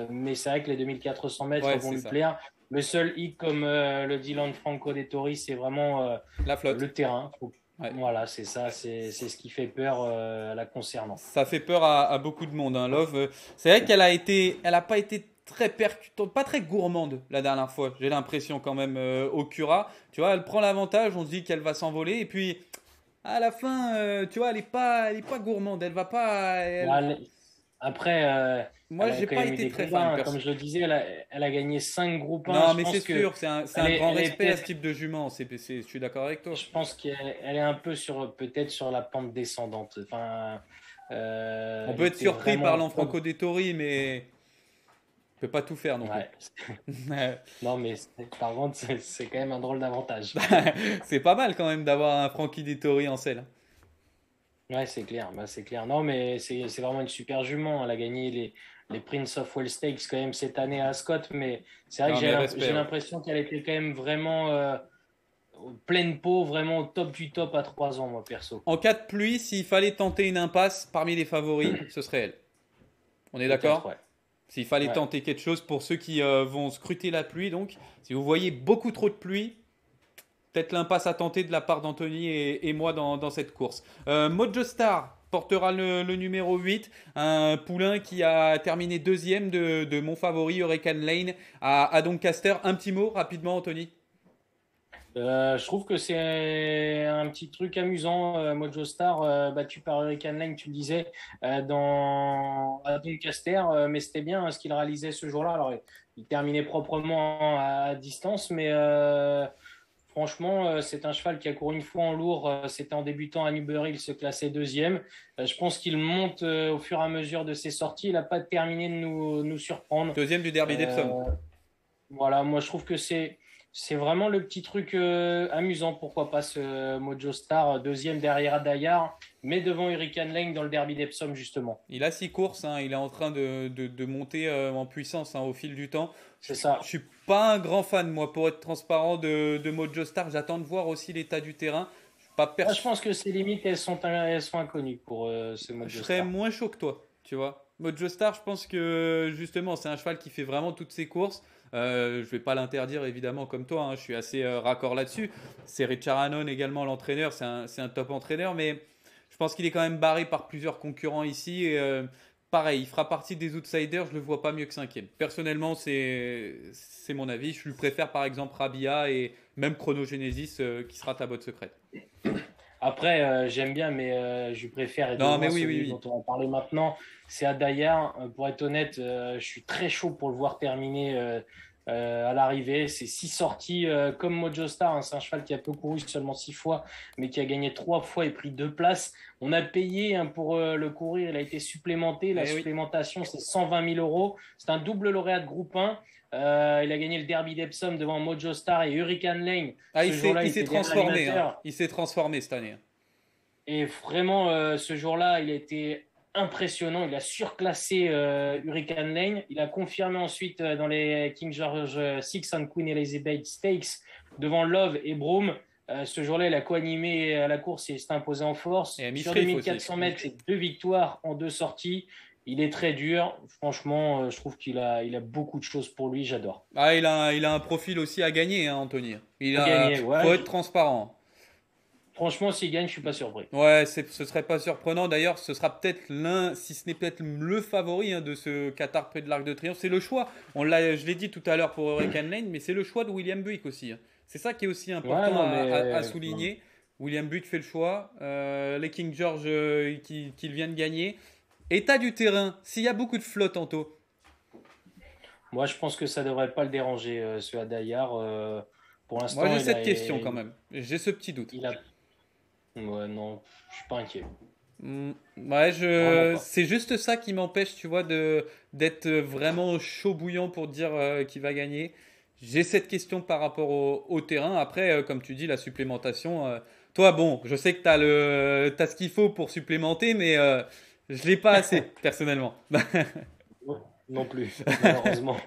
Mais c'est vrai que les 2400 mètres vont lui plaire. Le seul hic, comme le dit Lanfranco Dettori, c'est vraiment la flotte. Le terrain. Voilà, c'est ça, c'est ce qui fait peur la concernant. Ça fait peur à beaucoup de monde, hein. Love, c'est vrai qu'elle a pas été très percutante, pas très gourmande la dernière fois. J'ai l'impression quand même au Cura. Tu vois, elle prend l'avantage, on se dit qu'elle va s'envoler et puis à la fin, tu vois, elle est pas gourmande. Elle va pas. Après, moi, j'ai pas été très fan. Comme je le disais, elle a gagné 5 groupes 1. Non, mais c'est sûr, c'est un grand respect à ce type de jument. Je suis d'accord avec toi. Je pense qu'elle est un peu peut-être sur la pente descendante. Enfin, on peut être surpris par Lanfranco Dettori, mais on peut pas tout faire non plus. Non, mais par contre, c'est quand même un drôle d'avantage. C'est pas mal quand même d'avoir un Frankie Dettori en selle. Ouais, c'est clair. C'est clair. Non, mais c'est vraiment une super jument. Elle a gagné les Prince of Wales Stakes quand même cette année à Ascot, mais c'est vrai que j'ai l'impression qu'elle était quand même vraiment pleine peau, vraiment au top du top à 3 ans, moi perso. En cas de pluie, s'il fallait tenter une impasse parmi les favoris, ce serait elle. On est d'accord ? Ouais. S'il fallait tenter quelque chose pour ceux qui vont scruter la pluie, donc si vous voyez beaucoup trop de pluie, peut-être l'impasse à tenter de la part d'Anthony et moi dans cette course. Mojo Star portera le numéro 8, un poulain qui a terminé 2e de mon favori Hurricane Lane à Doncaster. Un petit mot rapidement, Anthony. Je trouve que c'est un petit truc amusant, Mojo Star, battu par Hurricane Lane, tu le disais, à Doncaster, mais c'était bien ce qu'il réalisait ce jour-là. Alors, il terminait proprement à distance, mais franchement, c'est un cheval qui a couru une fois en lourd. C'était en débutant à Newbury, il se classait 2e. Je pense qu'il monte au fur et à mesure de ses sorties. Il n'a pas terminé de nous surprendre. 2e du Derby d'Epsom. Voilà, moi je trouve que c'est vraiment le petit truc amusant. Pourquoi pas ce Mojo Star, 2e derrière Adayar, mais devant Hurricane Lane dans le Derby d'Epsom justement. Il a 6 courses, hein. Il est en train de monter en puissance au fil du temps. C'est ça. Je suis pas un grand fan, moi, pour être transparent de Mojo Star. J'attends de voir aussi l'état du terrain. Je pense que ses limites, elles sont inconnues pour ce Mojo Star. Je serais moins chaud que toi, tu vois. Mojo Star, je pense que justement, c'est un cheval qui fait vraiment toutes ses courses. Je vais pas l'interdire évidemment comme toi, hein. Je suis assez raccord là-dessus. C'est Richard Hannon également l'entraîneur, c'est un top entraîneur, mais je pense qu'il est quand même barré par plusieurs concurrents ici. Et, pareil, il fera partie des outsiders, je le vois pas mieux que 5e. Personnellement, c'est mon avis. Je lui préfère par exemple Rabia et même Chronogenesis qui sera ta botte secrète. Après, j'aime bien, mais je lui préfère. Non, mais oui. Dont on va parler maintenant, c'est Adayar. Pour être honnête, je suis très chaud pour le voir terminer à l'arrivée. C'est 6 sorties comme Mojo Star, hein. C'est un cheval qui a peu couru, seulement 6 fois, mais qui a gagné 3 fois et pris 2 places. On a payé pour le courir, il a été supplémenté. La supplémentation, c'est 120 000 euros. C'est un double lauréat de groupe 1. Il a gagné le Derby d'Epsom devant Mojo Star et Hurricane Lane. Il s'est transformé. Hein. Il s'est transformé cette année. Et vraiment, ce jour-là, il a été impressionnant. Il a surclassé Hurricane Lane. Il a confirmé ensuite dans les King George VI and Queen Elizabeth Stakes devant Love et Broome. Ce jour-là, il a co-animé à la course et il s'est imposé en force. Et sur 2400 mètres, c'est 2 victoires en 2 sorties. Il est très dur. Franchement, je trouve qu'il a beaucoup de choses pour lui. J'adore. Il a un profil aussi à gagner, hein, Anthony. Faut être transparent. Franchement, s'il gagne, je suis pas surpris. Ouais, ce serait pas surprenant. D'ailleurs, ce sera peut-être si ce n'est peut-être le favori, hein, de ce Qatar Prix de l'Arc de Triomphe. C'est le choix. Je l'ai dit tout à l'heure pour Hurricane Lane, mais c'est le choix de William Buick aussi. Hein. C'est ça qui est aussi important à souligner. William Buick fait le choix. Les King George qu'il vient de gagner. État du terrain, s'il y a beaucoup de flotte, Anto. Moi, je pense que ça devrait pas le déranger, ce Hadayar. Pour l'instant, moi, j'ai cette question quand même. J'ai ce petit doute. Ouais, non, je suis pas inquiet. C'est juste ça qui m'empêche, tu vois, d'être vraiment chaud bouillant pour dire qui va gagner. J'ai cette question par rapport au terrain. Après, comme tu dis, la supplémentation. Toi, bon, je sais que t'as ce qu'il faut pour supplémenter, mais je l'ai pas assez personnellement. Non plus, malheureusement.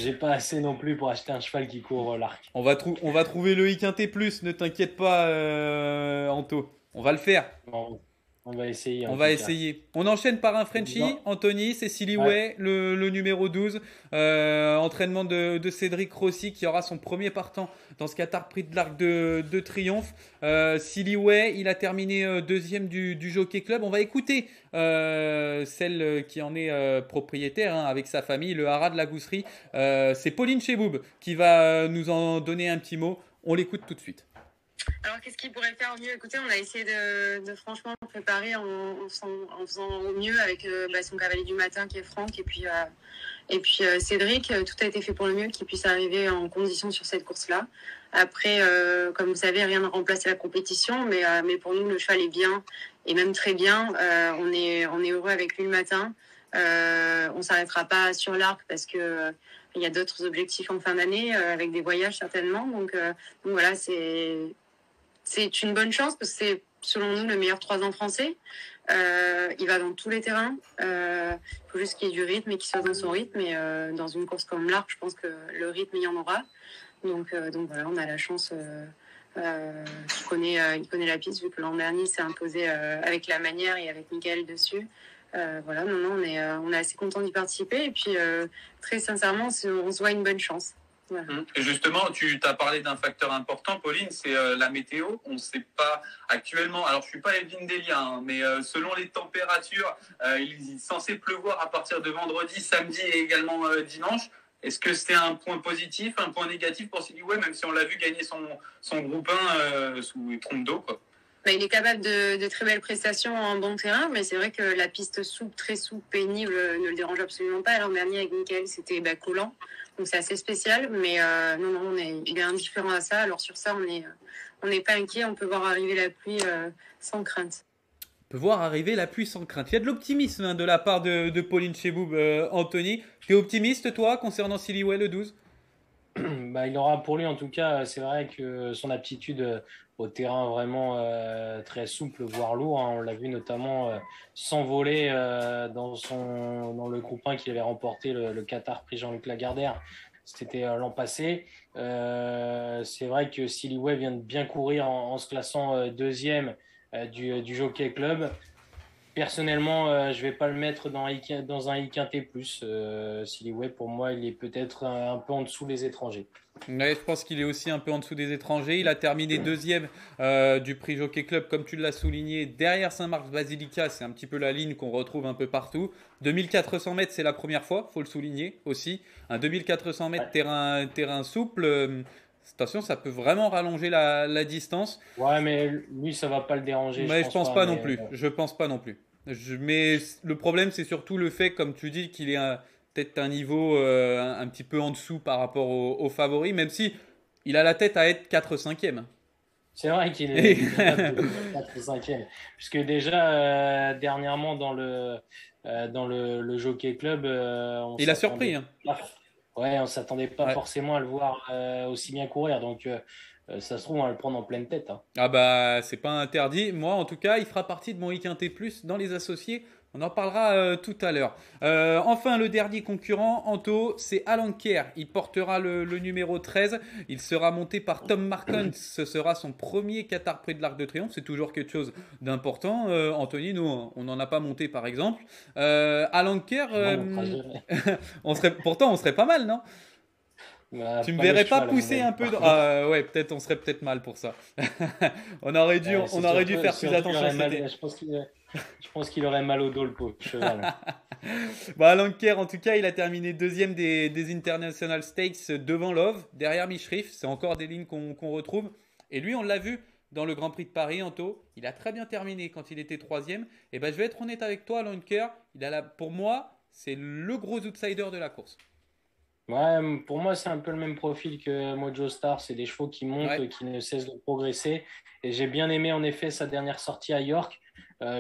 J'ai pas assez non plus pour acheter un cheval qui court l'arc. On va trouver le I-Quintet plus, ne t'inquiète pas, Anto. On va le faire. Bon, on va essayer. On enchaîne par un Frenchie. Anthony, c'est Silly Way, le numéro 12. Entraînement de Cédric Rossi qui aura son premier partant dans ce Qatar Prix de l'Arc de Triomphe. Silly Way, il a terminé deuxième du Jockey Club. On va écouter celle qui en est propriétaire, hein, avec sa famille, le Haras de la Gousserie. C'est Pauline Cheboub qui va nous en donner un petit mot. On l'écoute tout de suite. Alors, qu'est-ce qu'il pourrait faire mieux? Écoutez, on a essayé de franchement préparer en faisant au mieux avec son cavalier du matin qui est Franck et puis Cédric. Tout a été fait pour le mieux qu'il puisse arriver en condition sur cette course-là. Après, comme vous savez, rien ne remplace la compétition, mais pour nous, le cheval est bien et même très bien. On est heureux avec lui le matin. On ne s'arrêtera pas sur l'arc parce que il y a d'autres objectifs en fin d'année, avec des voyages certainement. Donc voilà, c'est une bonne chance parce que c'est, selon nous, le meilleur 3 ans français. Il va dans tous les terrains. Il faut juste qu'il y ait du rythme et qu'il soit dans son rythme. Et dans une course comme l'Arc, je pense que le rythme, il y en aura. Donc voilà, on a la chance. Il connaît la piste, vu que l'an dernier, il s'est imposé avec la manière et avec Michael dessus. Voilà, on est assez content d'y participer. Et puis, très sincèrement, on se voit une bonne chance. Voilà. Et justement, tu t'as parlé d'un facteur important, Pauline, c'est la météo. On ne sait pas actuellement, alors je ne suis pas Evelyne Delia, hein, mais selon les températures, il est censé pleuvoir à partir de vendredi, samedi et également dimanche. Est-ce que c'est un point positif, un point négatif pour Silly Way, même si on l'a vu gagner son groupe 1 sous trompe d'eau, quoi? Il est capable de très belles prestations en bon terrain, mais c'est vrai que la piste souple, très souple, pénible, ne le dérange absolument pas. L'an dernier, avec Michael, c'était collant. Donc c'est assez spécial, mais non, il est indifférent à ça. Alors sur ça, on n'est pas inquiet. On peut voir arriver la pluie sans crainte. On peut voir arriver la pluie sans crainte. Il y a de l'optimisme, hein, de la part de Pauline Cheboub, Anthony. Tu es optimiste, toi, concernant Silly Way, le 12? Il aura pour lui, en tout cas, c'est vrai que son aptitude au terrain vraiment très souple, voire lourd, hein, on l'a vu notamment s'envoler dans le groupe 1 qu'il avait remporté, le Qatar Prix Jean-Luc Lagardère. C'était l'an passé. C'est vrai que Silly Way vient de bien courir en se classant deuxième du Jockey Club. Personnellement, je vais pas le mettre dans un I-Quintet plus. Silly Way, pour moi, il est peut-être un peu en dessous des étrangers. Ouais, je pense qu'il est aussi un peu en dessous des étrangers. Il a terminé deuxième du prix Jockey Club, comme tu l'as souligné, derrière Saint-Marc-Basilica. C'est un petit peu la ligne qu'on retrouve un peu partout. 2400 mètres, c'est la première fois, faut le souligner aussi. Un 2400 mètres terrain souple. Attention, ça peut vraiment rallonger la distance. Ouais, mais lui, ça va pas le déranger. Mais je pense pas non plus. Je pense pas non plus. Mais le problème, c'est surtout le fait, comme tu dis, qu'il est peut-être un niveau un petit peu en dessous par rapport aux favoris, même si il a la tête à être 4-5e. C'est vrai qu'il est 4 ou 5e. Puisque déjà, dernièrement, dans le Jockey Club, Il a surpris. Hein. Ouais, on ne s'attendait pas Ouais. forcément à le voir aussi bien courir. Donc, ça se trouve, on va le prendre en pleine tête. Hein. Ah bah, c'est pas interdit. Moi, en tout cas, il fera partie de mon IQT Plus dans les associés. On en parlera tout à l'heure. Enfin, le dernier concurrent, Anto, c'est Alan Kerr. Il portera le numéro 13. Il sera monté par Tom Marquand. Ce sera son premier Qatar Prix de l'Arc de Triomphe. C'est toujours quelque chose d'important. Anthony, nous, on n'en a pas monté, par exemple. Alan Kerr, pourtant, on serait pas mal, non? Bah, Tu me pas verrais le pas cheval, pousser un peu. Ouais, peut-être, on serait peut-être mal pour ça. On aurait dû faire plus attention. Je pense qu'il aurait mal au dos, le pauvre cheval. Bah, Alan Kerr, en tout cas, il a terminé deuxième des International Stakes devant Love, derrière Michrif. C'est encore des lignes qu'on retrouve. Et lui, on l'a vu dans le Grand Prix de Paris, Anto. Il a très bien terminé quand il était troisième. Et ben, je vais être honnête avec toi, Alan Kerr. Pour moi, c'est le gros outsider de la course. Ouais, pour moi, c'est un peu le même profil que Mojo Star. C'est des chevaux qui montent, Ouais. qui ne cessent de progresser. Et j'ai bien aimé, en effet, sa dernière sortie à York.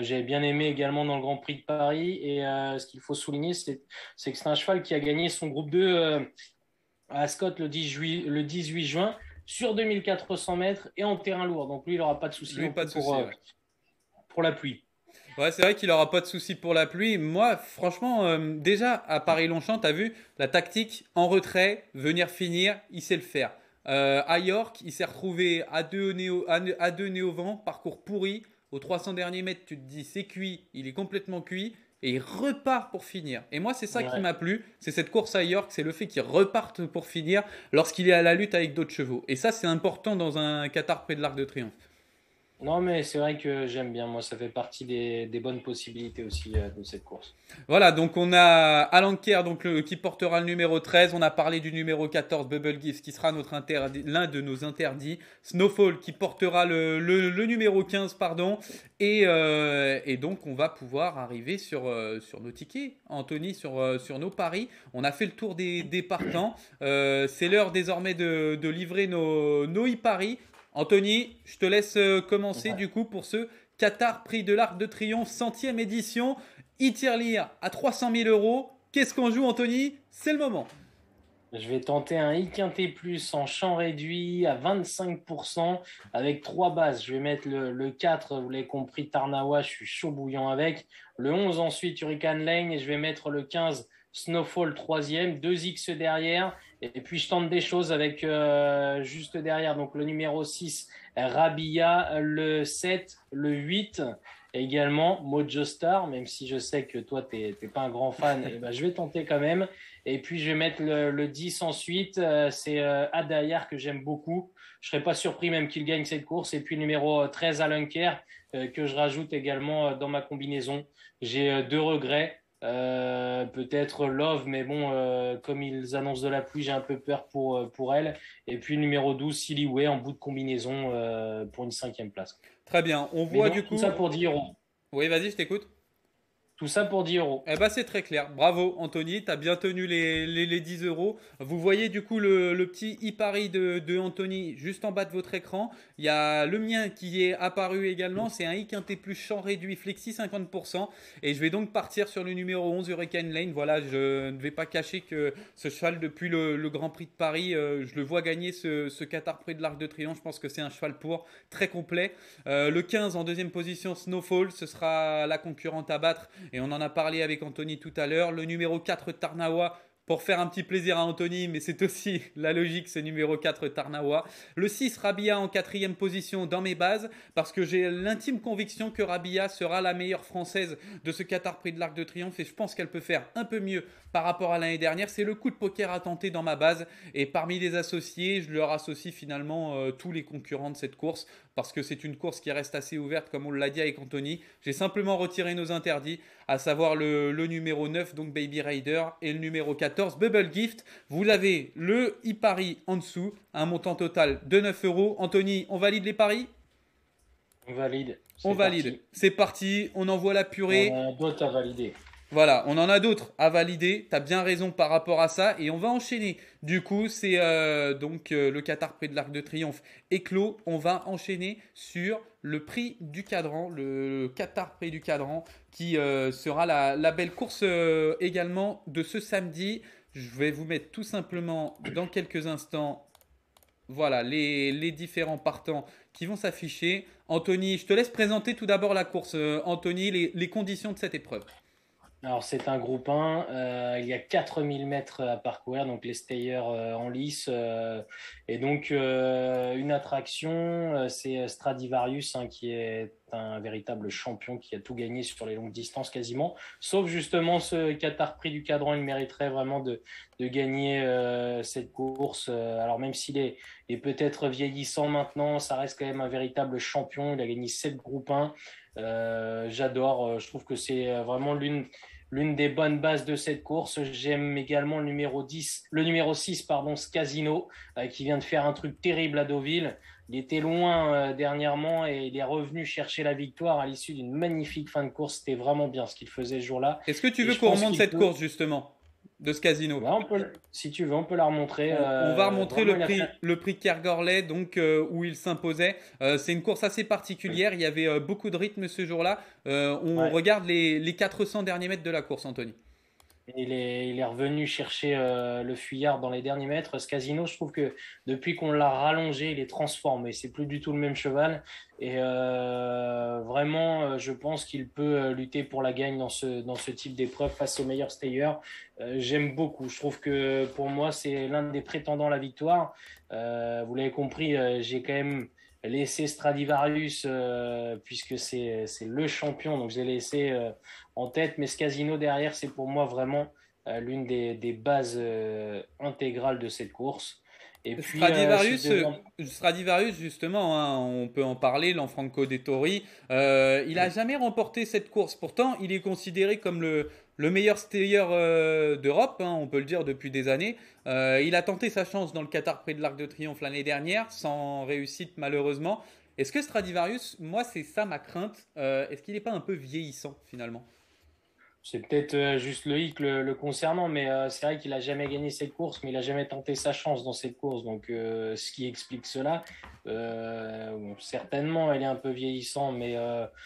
J'ai bien aimé également dans le Grand Prix de Paris. Et ce qu'il faut souligner, c'est que c'est un cheval qui a gagné son groupe 2 à Ascot le 18 juin sur 2400 mètres et en terrain lourd. Donc lui, il n'aura pas de souci pour la pluie. Ouais, c'est vrai qu'il aura pas de souci pour la pluie. Moi, franchement, déjà à Paris-Longchamp, t'as vu la tactique en retrait, venir finir, il sait le faire. À York, il s'est retrouvé à deux nez au vent, parcours pourri. Aux 300 derniers mètres, tu te dis c'est cuit, il est complètement cuit. Et il repart pour finir. Et moi, c'est ça qui m'a plu. C'est cette course à York, c'est le fait qu'il reparte pour finir lorsqu'il est à la lutte avec d'autres chevaux. Et ça, c'est important dans un Qatar Prix de l'Arc de Triomphe. Non, mais c'est vrai que j'aime bien. Moi, ça fait partie des bonnes possibilités aussi de cette course. Voilà, donc on a Alan Kerr qui portera le numéro 13. On a parlé du numéro 14, Bubble Gift, qui sera l'un de nos interdits. Snowfall qui portera le numéro 15, pardon. Et donc on va pouvoir arriver sur nos tickets, Anthony, sur nos paris. On a fait le tour des partants. C'est l'heure désormais de livrer nos e-paris. Anthony, je te laisse commencer du coup pour ce Qatar Prix de l'Arc de Triomphe 100e édition. E-Tirelire à 300 000 euros. Qu'est-ce qu'on joue, Anthony? C'est le moment. Je vais tenter un IQT Plus en champ réduit à 25% avec 3 bases. Je vais mettre le 4, vous l'avez compris, Tarnawa, je suis chaud bouillant avec. Le 11 ensuite, Hurricane Lane, et je vais mettre le 15, Snowfall 3e, 2X derrière. Et puis je tente des choses avec juste derrière, donc le numéro 6, Rabia, le 7, le 8, également Mojo Star, même si je sais que toi, tu n'es pas un grand fan, et ben, je vais tenter quand même. Et puis je vais mettre le 10 ensuite, c'est Adayar que j'aime beaucoup. Je ne serais pas surpris même qu'il gagne cette course. Et puis le numéro 13, Alan Kerr, que je rajoute également dans ma combinaison. J'ai 2 regrets. Peut-être Love, mais bon, comme ils annoncent de la pluie, j'ai un peu peur pour elle. Et puis numéro 12, Silly Way en bout de combinaison pour une 5e place. Très bien, on voit du coup. Tout ça pour 10 euros. Oui, vas-y, je t'écoute. Tout ça pour 10 euros. Eh ben, c'est très clair. Bravo, Anthony. Tu as bien tenu les 10 euros. Vous voyez du coup le petit e-pari de Anthony juste en bas de votre écran. Il y a le mien qui est apparu également. C'est un IQT Plus champ réduit flexi 50%. Et je vais donc partir sur le numéro 11, Hurricane Lane. Voilà, je ne vais pas cacher que ce cheval, depuis le Grand Prix de Paris, je le vois gagner ce Qatar Prix de l'Arc de Triomphe. Je pense que c'est un cheval très complet. Le 15 en deuxième position, Snowfall. Ce sera la concurrente à battre. Et on en a parlé avec Anthony tout à l'heure. Le numéro 4, Tarnawa, pour faire un petit plaisir à Anthony, mais c'est aussi la logique, c'est numéro 4, Tarnawa. Le 6, Rabia en 4e position dans mes bases, parce que j'ai l'intime conviction que Rabia sera la meilleure française de ce Qatar Prix de l'Arc de Triomphe, et je pense qu'elle peut faire un peu mieux par rapport à l'année dernière. C'est le coup de poker à tenter dans ma base, et parmi les associés, je leur associe finalement tous les concurrents de cette course, parce que c'est une course qui reste assez ouverte, comme on l'a dit avec Anthony. J'ai simplement retiré nos interdits, à savoir le numéro 9, donc Baby Raider, et le numéro 14, Bubble Gift. Vous avez le e-pari en dessous, un montant total de 9 euros. Anthony, on valide les paris? On valide. On valide. C'est parti, on envoie la purée. D'autres à valider. Voilà, on en a d'autres à valider. Tu as bien raison par rapport à ça. Et on va enchaîner. Du coup, c'est le Qatar Prix de l'Arc de Triomphe éclos. On va enchaîner sur le prix du cadran, le Qatar Prix du cadran, qui sera la belle course également de ce samedi. Je vais vous mettre tout simplement dans quelques instants, voilà, les différents partants qui vont s'afficher. Anthony, je te laisse présenter tout d'abord la course. Anthony, les conditions de cette épreuve. Alors, c'est un groupe 1. Il y a 4000 mètres à parcourir, donc les stayers en lice. Et donc, une attraction, c'est Stradivarius, qui est un véritable champion qui a tout gagné sur les longues distances quasiment. Sauf justement ce Qatar Prix du Cadran, il mériterait vraiment de gagner cette course. Alors, même s'il est peut-être vieillissant maintenant, ça reste quand même un véritable champion. Il a gagné 7 groupes 1. J'adore, je trouve que c'est vraiment l'une des bonnes bases de cette course. J'aime également le numéro 6, Scasino, qui vient de faire un truc terrible à Deauville. Il était loin dernièrement et il est revenu chercher la victoire à l'issue d'une magnifique fin de course. C'était vraiment bien ce qu'il faisait ce jour-là. Est-ce que tu veux qu'on remonte cette course justement de ce casino? Ouais, si tu veux, on peut la remontrer. On va remontrer le prix Kergorlet, donc où il s'imposait. C'est une course assez particulière. Il y avait beaucoup de rythme ce jour-là. Regarde les 400 derniers mètres de la course, Anthony. Il est revenu chercher le fuyard dans les derniers mètres. Ce casino, je trouve que depuis qu'on l'a rallongé, il est transformé. C'est plus du tout le même cheval. Et vraiment, je pense qu'il peut lutter pour la gagne dans ce type d'épreuve face aux meilleurs stayers. J'aime beaucoup. Je trouve que pour moi, c'est l'un des prétendants à la victoire. Vous l'avez compris, j'ai quand même laissé Stradivarius puisque c'est le champion. Donc, j'ai laissé en tête. Mais ce casino derrière, c'est pour moi vraiment l'une des bases intégrales de cette course. Et puis, Stradivarius, justement, on peut en parler, Lanfranco Dettori. Il n'a jamais remporté cette course. Pourtant, il est considéré comme le meilleur stayer d'Europe, on peut le dire depuis des années. Il a tenté sa chance dans le Qatar Prix de l'Arc de Triomphe l'année dernière, sans réussite malheureusement. Est-ce que Stradivarius, moi c'est ça ma crainte, est-ce qu'il n'est pas un peu vieillissant finalement? C'est peut-être juste le hic le concernant, mais c'est vrai qu'il a jamais gagné cette course, mais il a jamais tenté sa chance dans cette course. Donc, ce qui explique cela, certainement, elle est un peu vieillissant, mais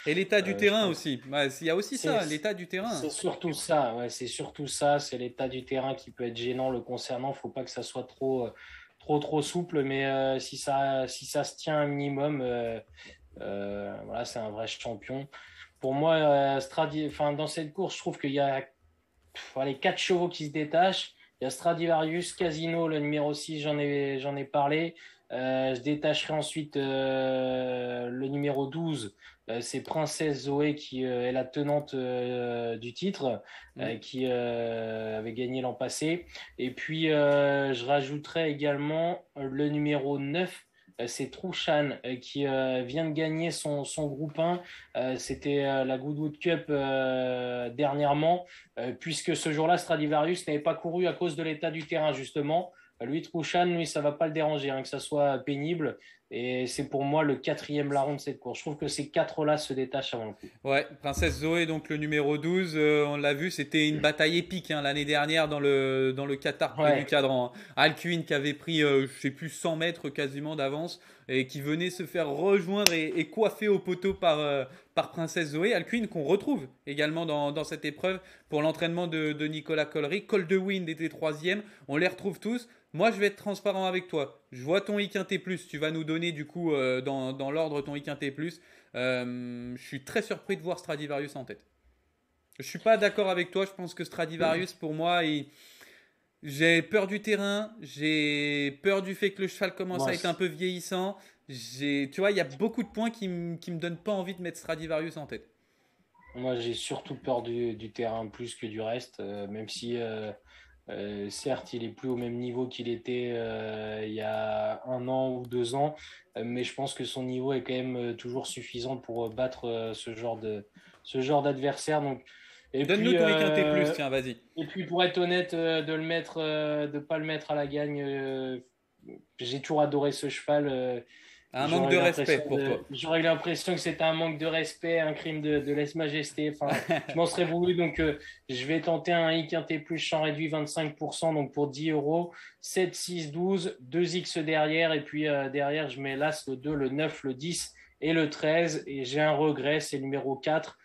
et l'état du terrain aussi. Il y a aussi ça, l'état du terrain. C'est surtout ça. Ouais, c'est surtout ça. C'est l'état du terrain qui peut être gênant le concernant. Faut pas que ça soit trop souple, mais si ça se tient un minimum, voilà, c'est un vrai champion. Pour moi, dans cette course, je trouve qu'il y a les 4 chevaux qui se détachent. Il y a Stradivarius, Casino, le numéro 6, j'en ai parlé. Je détacherai ensuite le numéro 12, c'est Princesse Zoé qui est la tenante du titre, qui avait gagné l'an passé. Et puis, je rajouterai également le numéro 9, c'est Trouchan qui vient de gagner son groupe 1. C'était la Goodwood Cup dernièrement, puisque ce jour-là, Stradivarius n'avait pas couru à cause de l'état du terrain, justement. Lui, Trouchan, ça va pas le déranger, que ça soit pénible. Et c'est pour moi le 4e larron de cette course. Je trouve que ces 4-là se détachent avant le coup. Ouais, Princesse Zoé, donc le numéro 12, on l'a vu, c'était une bataille épique l'année dernière dans le Qatar Prix du Cadran. Alcuin qui avait pris, je sais plus, 100 mètres quasiment d'avance et qui venait se faire rejoindre et coiffer au poteau par Princesse Zoé. Alcuin qu'on retrouve également dans cette épreuve pour l'entraînement de Nicolas Collery. Col de Wind était 3e, on les retrouve tous. Moi, je vais être transparent avec toi. Je vois ton I-Quintet+. Tu vas nous donner, du coup, dans l'ordre, ton I-Quintet+. Je suis très surpris de voir Stradivarius en tête. Je ne suis pas d'accord avec toi. Je pense que Stradivarius, pour moi, j'ai peur du terrain. J'ai peur du fait que le cheval commence à être un peu vieillissant. Tu vois, il y a beaucoup de points qui me donnent pas envie de mettre Stradivarius en tête. Moi, j'ai surtout peur du terrain plus que du reste, même si... certes, il est plus au même niveau qu'il était il y a 1 an ou 2 ans, mais je pense que son niveau est quand même toujours suffisant pour battre ce genre d'adversaire. Donc, donne-nous ton I-Quintet+, tiens, vas-y. Et puis, pour être honnête, de pas le mettre à la gagne, j'ai toujours adoré ce cheval. Un manque de respect pour toi. J'aurais eu l'impression que c'était un manque de respect, un crime de lèse-majesté. Enfin, je m'en serais voulu. Donc, je vais tenter un I quintet plus champ réduit 25%, donc pour 10 euros. 7, 6, 12, 2 X derrière. Et puis derrière, je mets l'As, le 2, le 9, le 10 et le 13. Et j'ai un regret, c'est le numéro 4.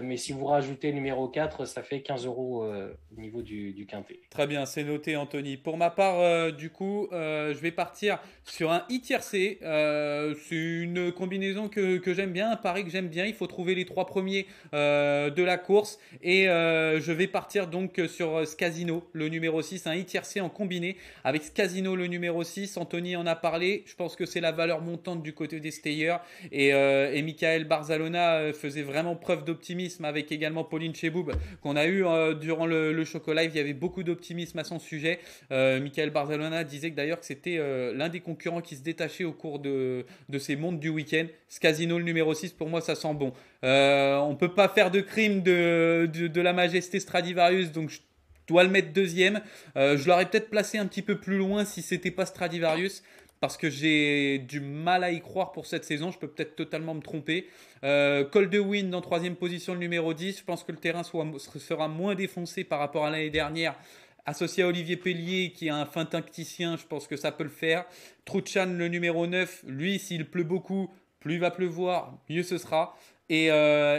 Mais si vous rajoutez le numéro 4, ça fait 15 euros au niveau du quintet. Très bien, c'est noté, Anthony. Pour ma part, du coup, je vais partir sur un I tiercé. C'est une combinaison que j'aime bien, un pari que j'aime bien. Il faut trouver les 3 premiers de la course. Et je vais partir donc sur Scasino, le numéro 6, un I tiercé en combiné avec Scasino, le numéro 6. Anthony en a parlé. Je pense que c'est la valeur montante du côté des stayers. Et Michael Barzalona faisait vraiment preuve d'optimisme avec également Pauline Cheboub qu'on a eu durant le Choco Live. Il y avait beaucoup d'optimisme à son sujet. Michael Barzalona disait que d'ailleurs que c'était l'un des concurrents qui se détachait au cours de ces montes du week-end. Scasino, le numéro 6, pour moi ça sent bon. On ne peut pas faire de crime de la majesté Stradivarius, donc je dois le mettre deuxième. Je l'aurais peut-être placé un petit peu plus loin si c'était pas Stradivarius, parce que j'ai du mal à y croire pour cette saison. Je peux peut-être totalement me tromper. Col de Wind en 3e position, le numéro 10. Je pense que le terrain sera moins défoncé par rapport à l'année dernière. Associé à Olivier Pellier, qui est un fin tacticien, je pense que ça peut le faire. Truchan, le numéro 9. Lui, s'il pleut beaucoup, plus il va pleuvoir, mieux ce sera. Et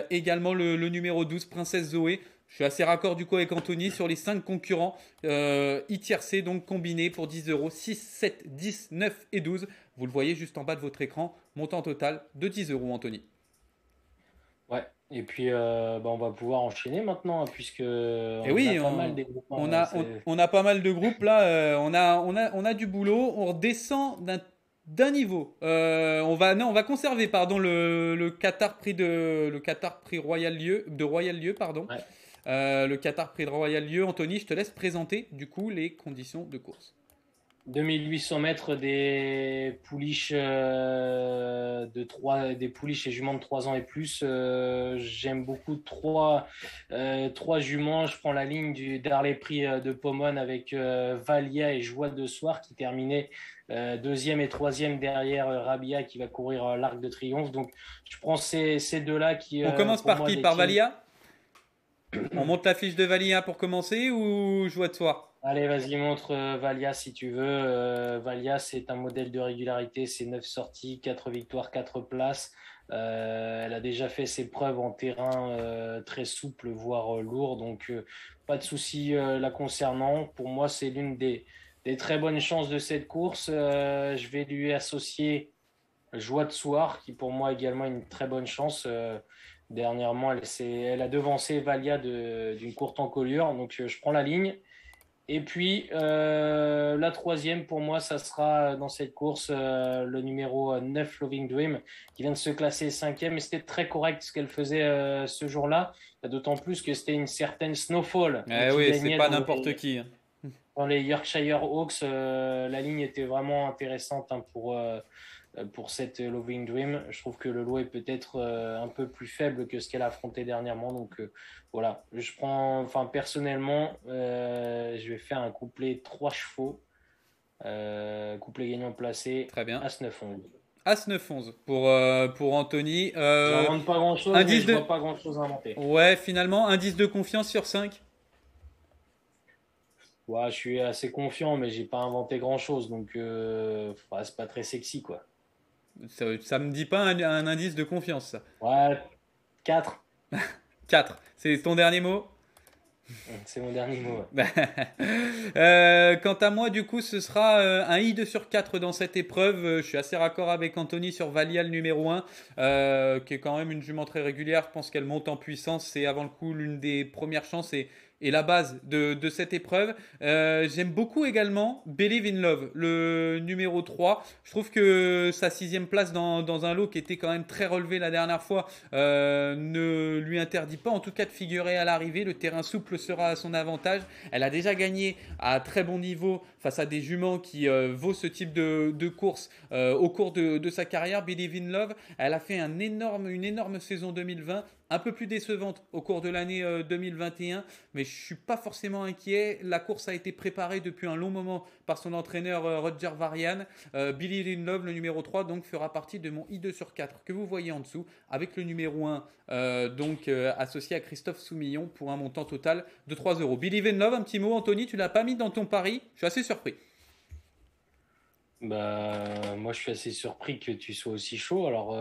également le numéro 12, Princesse Zoé. Je suis assez raccord du coup avec Anthony sur les 5 concurrents. I-tiercé donc combiné pour 10 euros. 6, 7, 10, 9 et 12. Vous le voyez juste en bas de votre écran. Montant total de 10 euros, Anthony. Ouais, et puis on va pouvoir enchaîner maintenant, puisque on a pas mal de groupes là. On a du boulot. On redescend d'un niveau. On va conserver le Qatar Prix Royal Lieu, pardon. Ouais. Le Qatar Prix de Royal Lieu. Anthony, je te laisse présenter du coup les conditions de course. 2800 mètres, des pouliches des pouliches et juments de 3 ans et plus. J'aime beaucoup trois juments. Je prends la ligne du Darley Prix de Pomone avec Valia et Joie de Soir qui terminait 2e et 3e derrière Rabia qui va courir l'Arc de Triomphe. Donc je prends ces deux-là qui. On commence par qui? Par Valia? On monte la fiche de Valia pour commencer ou Joie de Soir? Allez, vas-y, montre Valia si tu veux. Valia, c'est un modèle de régularité. C'est 9 sorties, 4 victoires, 4 places. Elle a déjà fait ses preuves en terrain très souple, voire lourd. Donc, pas de souci la concernant. Pour moi, c'est l'une des très bonnes chances de cette course. Je vais lui associer Joie de Soir, qui pour moi également une très bonne chance. Dernièrement, elle a devancé Valia d'une courte encolure. Donc, je prends la ligne. Et puis, la 3e, pour moi, ça sera dans cette course le numéro 9, Loving Dream, qui vient de se classer 5e. Et c'était très correct ce qu'elle faisait ce jour-là, d'autant plus que c'était une certaine Snowfall. Oui, c'est pas n'importe qui. Dans les Yorkshire Hawks, la ligne était vraiment intéressante pour cette Loving Dream. Je trouve que le lot est peut-être un peu plus faible que ce qu'elle a affronté dernièrement. Donc voilà, personnellement, je vais faire un couplet 3 chevaux. Couplet gagnant placé. Très bien. As-9-11. As-9-11 pour Anthony. J'invente pas grand-chose, mais je vois pas grand-chose à inventer. Ouais, finalement, indice de confiance sur 5. Ouais, je suis assez confiant, mais j'ai pas inventé grand-chose. Donc c'est pas très sexy, quoi. Ça me dit pas un indice de confiance, ça. Ouais, 4. 4. C'est ton dernier mot? C'est mon dernier mot. Quant à moi, du coup, ce sera un I2 sur 4 dans cette épreuve. Je suis assez raccord avec Anthony sur Valia, le numéro 1, qui est quand même une jument très régulière. Je pense qu'elle monte en puissance. C'est avant le coup l'une des premières chances et la base de cette épreuve. J'aime beaucoup également Believe in Love, le numéro 3. Je trouve que sa 6e place dans un lot qui était quand même très relevé la dernière fois ne lui interdit pas en tout cas de figurer à l'arrivée. Le terrain souple sera à son avantage. Elle a déjà gagné à très bon niveau face à des juments qui vaut ce type de course au cours de sa carrière. Believe in Love, elle a fait une énorme saison 2020. un peu plus décevante au cours de l'année 2021, mais je ne suis pas forcément inquiet. La course a été préparée depuis un long moment par son entraîneur Roger Varian. Billy in Love, le numéro 3, donc fera partie de mon I2 sur 4 que vous voyez en dessous, avec le numéro 1 associé à Christophe Soumillon pour un montant total de 3 euros. Billy in Love, un petit mot, Anthony, tu ne l'as pas mis dans ton pari? Je suis assez surpris. Bah, moi, je suis assez surpris que tu sois aussi chaud. Alors,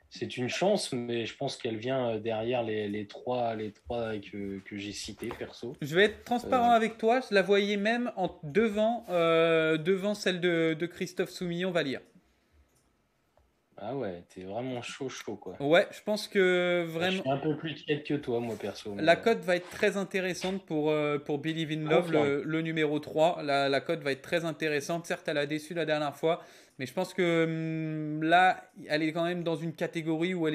c'est une chance, mais je pense qu'elle vient derrière les trois que j'ai cités, perso. Je vais être transparent avec toi, je la voyais même devant celle de Christophe Soumillon-Vallière. Ah ouais, t'es vraiment chaud, quoi. Ouais, je pense que vraiment. Je suis un peu plus tiède que toi, moi, perso. La cote va être très intéressante pour Believe in Love, le numéro 3. La cote va être très intéressante. Certes, elle a déçu la dernière fois, mais je pense que là, elle est quand même dans une catégorie où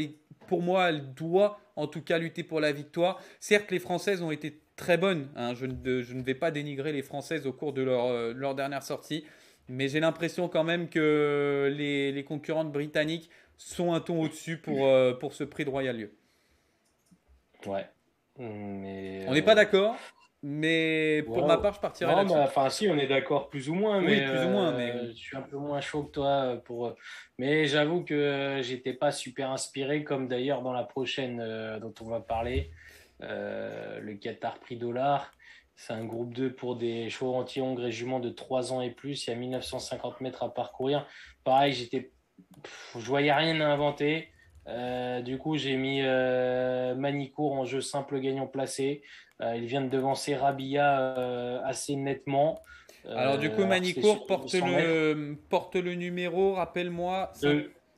pour moi, elle doit en tout cas lutter pour la victoire. Certes, les Françaises ont été très bonnes. Hein. Je ne vais pas dénigrer les Françaises au cours de leur dernière sortie. Mais j'ai l'impression quand même que les concurrentes britanniques sont un ton au-dessus pour ce prix de Royal Lieu. Ouais. Mais, on n'est pas d'accord, mais pour ma part, je partirais là-dessus. Enfin, si, on est d'accord plus ou moins. Oui, plus ou moins. Mais je suis un peu moins chaud que toi. Mais j'avoue que j'étais pas super inspiré, comme d'ailleurs dans la prochaine dont on va parler, le Qatar Prix Dollar. C'est un groupe 2 pour des chevaux anti-hongres et juments de 3 ans et plus. Il y a 1950 mètres à parcourir. Pareil, je voyais rien à inventer. Du coup, j'ai mis Manicourt en jeu simple gagnant placé. Il vient de devancer Rabia assez nettement. Alors, du coup, Manicourt porte le numéro, rappelle-moi.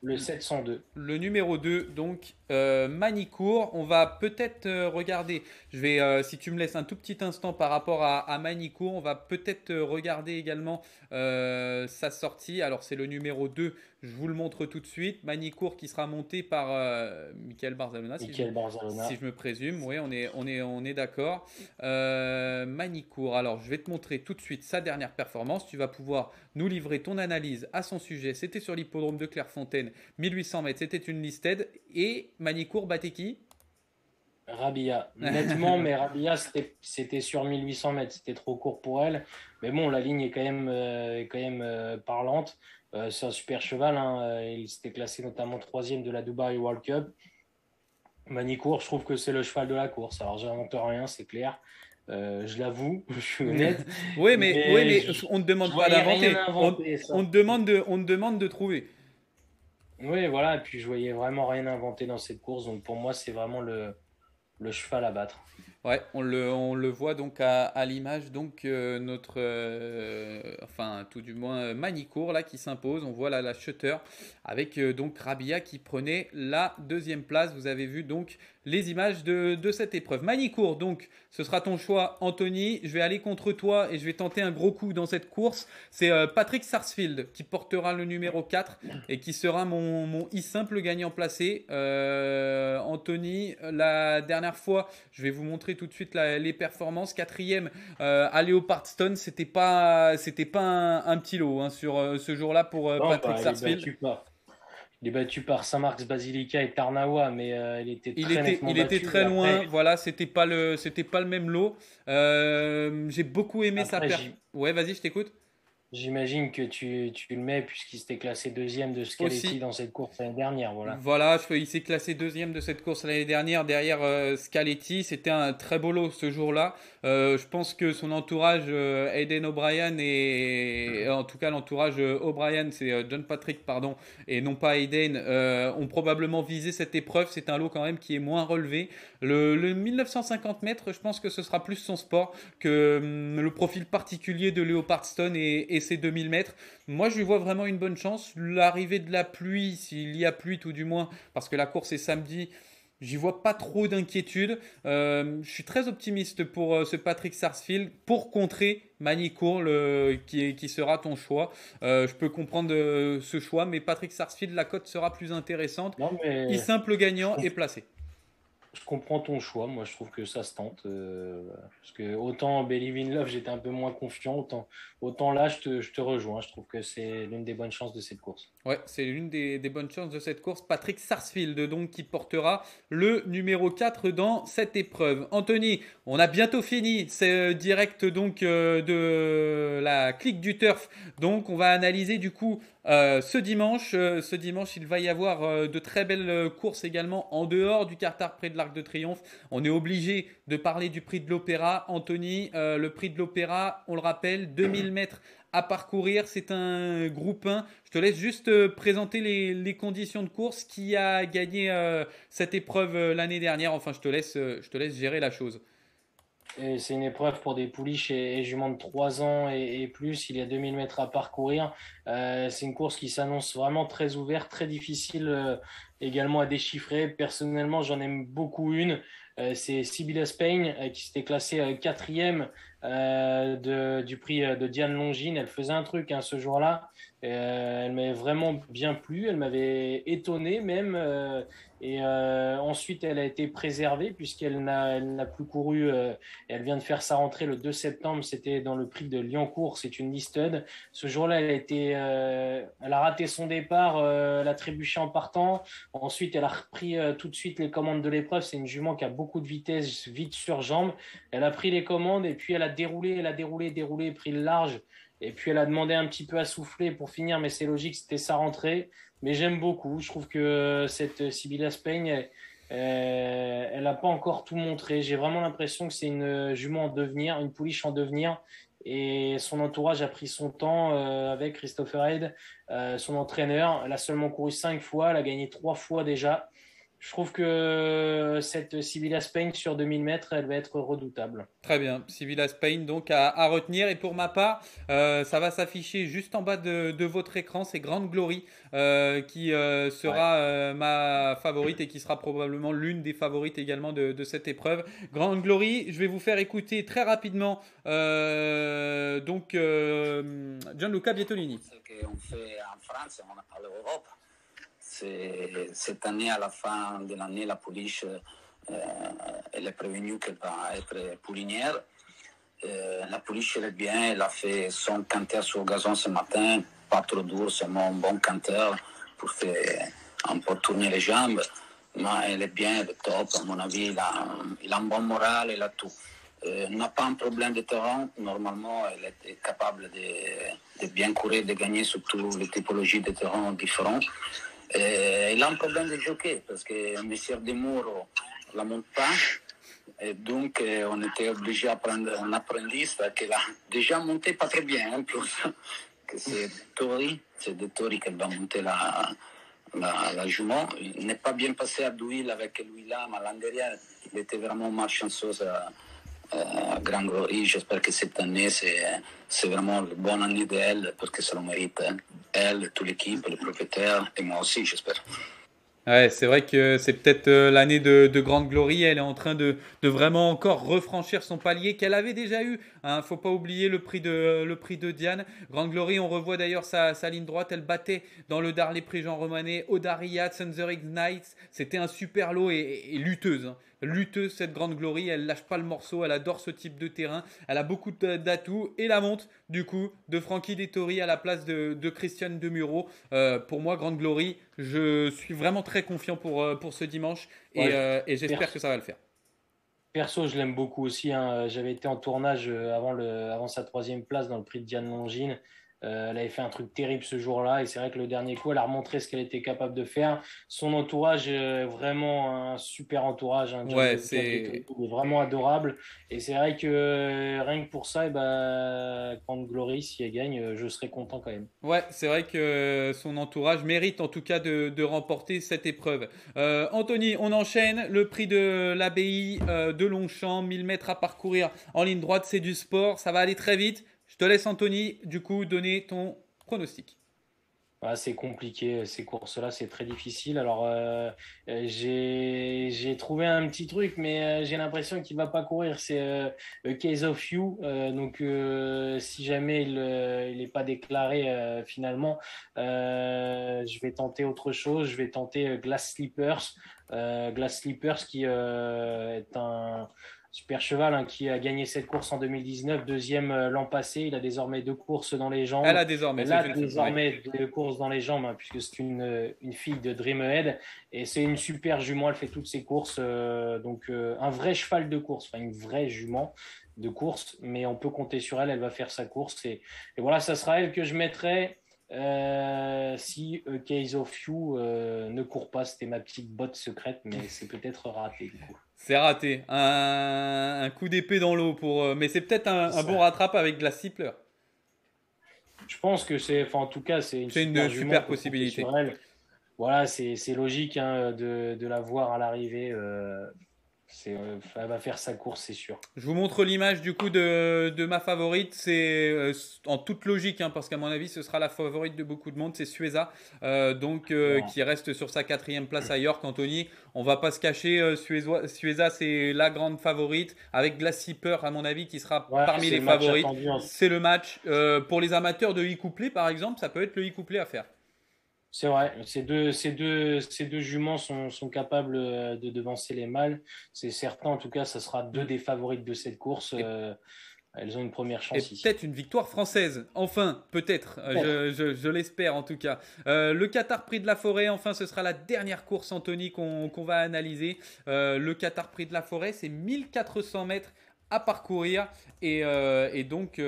Le 702. Le numéro 2, donc Manicourt. On va peut-être regarder, si tu me laisses un tout petit instant par rapport à Manicourt, on va peut-être regarder également sa sortie. Alors c'est le numéro 2, je vous le montre tout de suite. Manicourt qui sera monté par Michael Barzalona, si je me présume. Oui, on est d'accord. Manicourt, alors je vais te montrer tout de suite sa dernière performance. Tu vas pouvoir nous livrer ton analyse à son sujet. C'était sur l'hippodrome de Clairefontaine, 1800 mètres, c'était une listed. Et Manicourt battait qui? Rabia, nettement, mais Rabia c'était sur 1800 mètres, c'était trop court pour elle. Mais bon, la ligne est quand même parlante. C'est un super cheval, hein. Il s'était classé notamment 3e de la Dubai World Cup. Manicourt, je trouve que c'est le cheval de la course. Alors j'invente rien, c'est clair. Je l'avoue, je suis honnête. Oui, mais on ne demande pas d'inventer. On te demande de trouver. Oui, voilà. Et puis je voyais vraiment rien inventer dans cette course. Donc pour moi, c'est vraiment le cheval à battre. Ouais, on le voit donc à l'image, donc tout du moins Manicourt là qui s'impose. On voit là la Shutter avec donc Rabia qui prenait la 2e place. Vous avez vu donc les images de cette épreuve. Manicourt, donc ce sera ton choix, Anthony. Je vais aller contre toi et je vais tenter un gros coup dans cette course. C'est Patrick Sarsfield qui portera le numéro 4 et qui sera mon simple gagnant placé. Anthony, la dernière fois, je vais vous montrer tout de suite les performances. 4e à Leopardstown, c'était pas un petit lot hein, sur ce jour-là pour Patrick Sarsfield. Il est battu par Saint-Marc's Basilica et Tarnawa, mais il était très loin. Après, voilà, c'était pas le même lot. J'ai beaucoup aimé sa performance. Ouais, vas-y, je t'écoute. J'imagine que tu le mets puisqu'il s'était classé 2e de Scaletti dans cette course l'année dernière. Voilà, il s'est classé 2e de cette course l'année dernière derrière Scaletti. C'était un très beau lot ce jour-là. Je pense que son entourage, Aidan O'Brien, et en tout cas l'entourage O'Brien, c'est John Patrick, pardon, et non pas Aidan, ont probablement visé cette épreuve. C'est un lot quand même qui est moins relevé. Le 1950 mètres, je pense que ce sera plus son sport que le profil particulier de Leopardstown et ses 2000 mètres. Moi, je lui vois vraiment une bonne chance. L'arrivée de la pluie, s'il y a pluie tout du moins, parce que la course est samedi, j'y vois pas trop d'inquiétude. Je suis très optimiste pour ce Patrick Sarsfield pour contrer Manicourt qui sera ton choix. Je peux comprendre ce choix, mais Patrick Sarsfield, la cote sera plus intéressante. Il simple gagnant est placé. Je comprends ton choix. Moi, je trouve que ça se tente. Parce que autant Believe in Love, j'étais un peu moins confiant. Autant là, je te rejoins. Je trouve que c'est l'une des bonnes chances de cette course. Ouais, c'est l'une des bonnes chances de cette course. Patrick Sarsfield, donc, qui portera le numéro 4 dans cette épreuve. Anthony, on a bientôt fini. C'est direct donc de la clique du turf. Donc, on va analyser du coup ce dimanche. Ce dimanche, il va y avoir de très belles courses également en dehors du Qatar près de l'Arc de Triomphe. On est obligé de parler du prix de l'Opéra. Anthony, le prix de l'Opéra, on le rappelle, 2000 mètres à parcourir. C'est un groupe 1. Je te laisse juste présenter les conditions de course. Qui a gagné cette épreuve l'année dernière. Enfin, je te laisse gérer la chose. Et c'est une épreuve pour des pouliches et juments de 3 ans et plus. Il y a 2000 mètres à parcourir. C'est une course qui s'annonce vraiment très ouverte, très difficile également à déchiffrer. Personnellement, j'en aime beaucoup une. C'est Sibylla Spain qui s'était classée quatrième du prix de Diane Longines. Elle faisait un truc ce jour-là. Elle m'avait vraiment bien plu. Elle m'avait étonné même. Ensuite, elle a été préservée puisqu'elle n'a plus couru. Elle vient de faire sa rentrée le 2 septembre. C'était dans le prix de Liancourt. C'est une listed. Ce jour-là, elle a raté son départ. Elle a trébuché en partant. Ensuite, elle a repris tout de suite les commandes de l'épreuve. C'est une jument qui a beaucoup de vitesse, vite sur jambe. Elle a pris les commandes et puis elle a déroulé, pris le large. Et puis elle a demandé un petit peu à souffler pour finir, mais c'est logique, c'était sa rentrée. Mais j'aime beaucoup. Je trouve que cette Sibylla Spain, elle n'a pas encore tout montré. J'ai vraiment l'impression que c'est une jument en devenir, une pouliche en devenir. Et son entourage a pris son temps avec Christopher Heide, son entraîneur. Elle a seulement couru 5 fois, elle a gagné 3 fois déjà. Je trouve que cette Sibylla Spain sur 2000 mètres, elle va être redoutable. Très bien, Sibylla Spain donc à retenir. Et pour ma part, ça va s'afficher juste en bas de votre écran. C'est Grande Glory qui sera ma favorite et qui sera probablement l'une des favorites également de cette épreuve. Grande Glory, je vais vous faire écouter très rapidement Gianluca Bietolini. Ce qu'on fait en France, à l'Europe. Cette année, à la fin de l'année, la pouliche, elle est prévenue qu'elle va être poulinière. La pouliche, elle est bien, elle a fait son canter sur gazon ce matin, pas trop dur, seulement un bon canter pour faire un peu tourner les jambes. Mais elle est bien, elle est top, à mon avis, il a un bon moral, elle a tout. N'a pas un problème de terrain, normalement, elle est capable de bien courir, de gagner sur toutes les typologies de terrain différents. Il a un problème de jockey parce que M. Demuro ne la monte pas. Et donc, on était obligé à prendre un apprenti qui l'a déjà monté pas très bien, en plus. C'est des Tori qui va monter la jument. Il n'est pas bien passé à Douil avec lui-là, mais l'an dernier, il était vraiment malchanceuse à Grande Glory. J'espère que cette année, c'est vraiment la bonne année d'elle, parce que ça le mérite. Elle, toute l'équipe, le propriétaire, et moi aussi, j'espère. Ouais, c'est vrai que c'est peut-être l'année de Grande Glory. Elle est en train de vraiment encore refranchir son palier qu'elle avait déjà eu. Faut pas oublier le prix de Diane. Grande Glory, on revoit d'ailleurs sa ligne droite. Elle battait dans le Darley Prix Jean Romanet, Odaria, Thundering Knights. C'était un super lot et lutteuse. Lutteuse, cette Grande Glory. Elle lâche pas le morceau. Elle adore ce type de terrain. Elle a beaucoup d'atouts. Et la monte, du coup, de Frankie Dettori à la place de Christian Demuro. Pour moi, Grande Glory, je suis vraiment très confiant pour ce dimanche. Et j'espère que ça va le faire. Perso, je l'aime beaucoup aussi. J'avais été en tournage avant sa 3e place dans le prix de Diane Longines. Elle avait fait un truc terrible ce jour-là et c'est vrai que le dernier coup, elle a remontré ce qu'elle était capable de faire. Son entourage, vraiment un super entourage. Ouais, c'est vraiment adorable. Et c'est vrai que rien que pour ça, Grande Glory, si elle gagne, je serais content quand même. Ouais, c'est vrai que son entourage mérite en tout cas de remporter cette épreuve. Anthony, on enchaîne. Le prix de l'abbaye de Longchamp, 1000 mètres à parcourir en ligne droite, c'est du sport. Ça va aller très vite. Je te laisse, Anthony, du coup, donner ton pronostic. Ouais, c'est compliqué, ces courses-là, c'est très difficile. Alors, j'ai trouvé un petit truc, mais j'ai l'impression qu'il va pas courir. C'est A Case of You. Si jamais il n'est pas déclaré finalement, je vais tenter autre chose. Je vais tenter Glass Slippers. Glass Slippers qui est un super cheval hein, qui a gagné cette course en 2019, deuxième l'an passé. Il a désormais 2 courses dans les jambes. Elle a désormais. Elle a désormais 2 courses dans les jambes, hein, puisque c'est une fille de Dream Ahead. Et c'est une super jument, elle fait toutes ses courses. Un vrai cheval de course, enfin une vraie jument de course. Mais on peut compter sur elle, elle va faire sa course. Et voilà, ça sera elle que je mettrai. Si A Case of You ne court pas, c'était ma petite botte secrète, mais c'est peut-être raté du coup. C'est raté. Un coup d'épée dans l'eau mais c'est peut-être un bon rattrape avec Glass Slipper. Je pense que en tout cas, c'est une super possibilité. Voilà, c'est logique hein, de la voir à l'arrivée. Elle va faire sa course, c'est sûr. Je vous montre l'image du coup de ma favorite. C'est en toute logique, hein, parce qu'à mon avis, ce sera la favorite de beaucoup de monde. C'est Sueza, qui reste sur sa 4e place à York. Anthony, on va pas se cacher. Sueza, c'est la grande favorite avec Glass Slipper, à mon avis, qui sera parmi les favorites. C'est le match. Pour les amateurs de i-couplet, par exemple, ça peut être le i-couplet à faire. C'est vrai, ces deux juments sont capables de devancer les mâles. C'est certain, en tout cas, ça sera 2 des favorites de cette course. Elles ont une première chance ici. Peut-être une victoire française. Enfin, peut-être. Je l'espère en tout cas. Le Qatar Prix de la Forêt, enfin, ce sera la dernière course, Anthony, qu'on va analyser. Le Qatar Prix de la Forêt, c'est 1400 mètres à parcourir et donc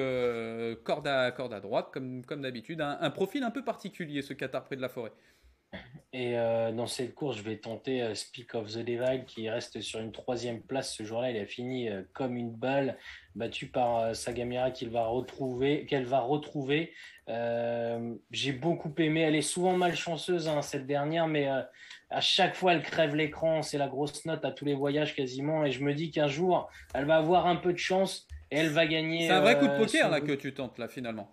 corde à droite comme d'habitude, un profil un peu particulier ce Qatar Prix de la Forêt. Et dans cette course, je vais tenter Speak of the Devil qui reste sur une 3e place ce jour-là. Il a fini comme une balle, battu par Sagamira qu'elle va retrouver. J'ai beaucoup aimé. Elle est souvent malchanceuse hein, cette dernière, mais à chaque fois elle crève l'écran. C'est la grosse note à tous les voyages quasiment. Et je me dis qu'un jour elle va avoir un peu de chance et elle va gagner. C'est un vrai coup de poker là que tu tentes là finalement.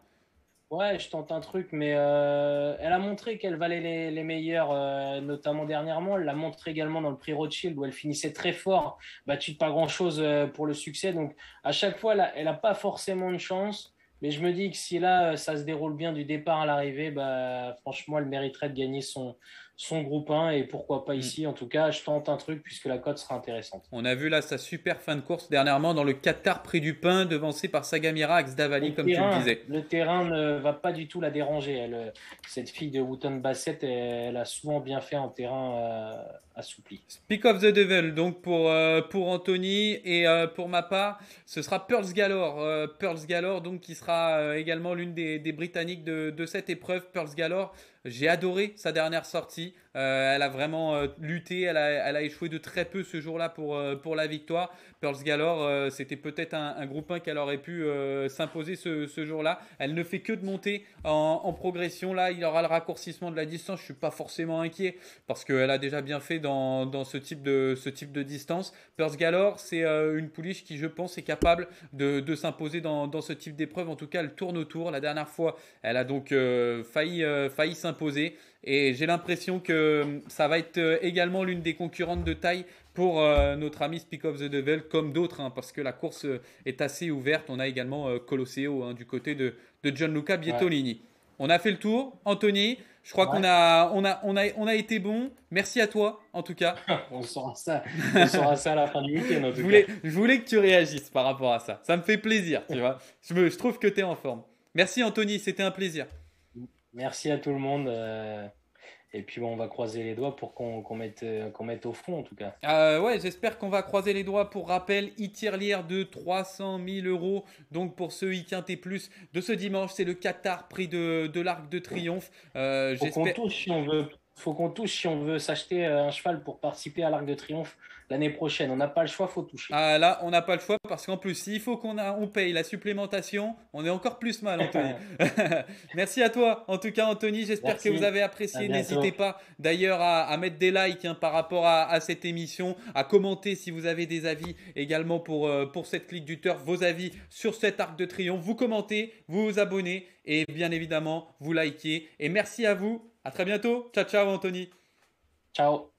Ouais, je tente un truc, mais elle a montré qu'elle valait les meilleurs, notamment dernièrement. Elle l'a montré également dans le prix Rothschild où elle finissait très fort, battue de pas grand-chose pour le succès. Donc à chaque fois, elle a pas forcément de chance. Mais je me dis que si là, ça se déroule bien du départ à l'arrivée, franchement, elle mériterait de gagner son groupe 1 et pourquoi pas ici. En tout cas, je tente un truc puisque la cote sera intéressante. On a vu là sa super fin de course dernièrement dans le Qatar Prix du Pain, devancé par Sagamira Axdavali, comme tu le disais. Le terrain ne va pas du tout la déranger. Cette fille de Wotton Bassett, elle a souvent bien fait en terrain assoupli. Speak of the Devil, donc pour Anthony et pour ma part, ce sera Pearls Galore. Pearls Galore, donc qui sera également l'une des Britanniques de cette épreuve. Pearls Galore. J'ai adoré sa dernière sortie. Elle a vraiment lutté. Elle a échoué de très peu ce jour-là pour la victoire. Pearls Galore, c'était peut-être un groupe 1 qu'elle aurait pu s'imposer ce jour-là. Elle ne fait que de monter en progression. Là, il y aura le raccourcissement de la distance. Je ne suis pas forcément inquiet parce qu'elle a déjà bien fait dans ce type de distance. Pearls Galore, c'est une pouliche qui, je pense, est capable de s'imposer dans ce type d'épreuve. En tout cas, elle tourne autour. La dernière fois, elle a donc failli s'imposer. Et j'ai l'impression que ça va être également l'une des concurrentes de taille pour notre ami Speak of the Devil, comme d'autres, hein, parce que la course est assez ouverte. On a également Colosseo hein, du côté de Gianluca Bietolini. Ouais. On a fait le tour, Anthony. Je crois qu'on a été bon. Merci à toi, en tout cas. On saura ça à la fin du week-end, en tout cas. Je voulais que tu réagisses par rapport à ça. Ça me fait plaisir, tu vois. Je trouve que tu es en forme. Merci, Anthony. C'était un plaisir. Merci à tout le monde. Et puis on va croiser les doigts pour qu'on mette au fond en tout cas. Ouais, j'espère qu'on va croiser les doigts. Pour rappel, e-tirelire de 300 000 €. Donc pour ce e-quinté plus de ce dimanche, c'est le Qatar Prix de l'Arc de Triomphe. Qu'on touche si on veut faut qu'on touche si on veut s'acheter un cheval pour participer à l'Arc de Triomphe l'année prochaine. On n'a pas le choix, faut toucher. Ah là, on n'a pas le choix parce qu'en plus, s'il faut on paye la supplémentation, on est encore plus mal, Anthony. Merci à toi, en tout cas, Anthony. J'espère que Merci. vous avez À apprécié. bientôt. N'hésitez pas d'ailleurs à mettre des likes par rapport à cette émission, à commenter si vous avez des avis également pour cette clique du turf, vos avis sur cet Arc de Triomphe. Vous commentez, vous vous abonnez et bien évidemment, vous likez. Et merci à vous. À très bientôt. Ciao, ciao, Anthony. Ciao.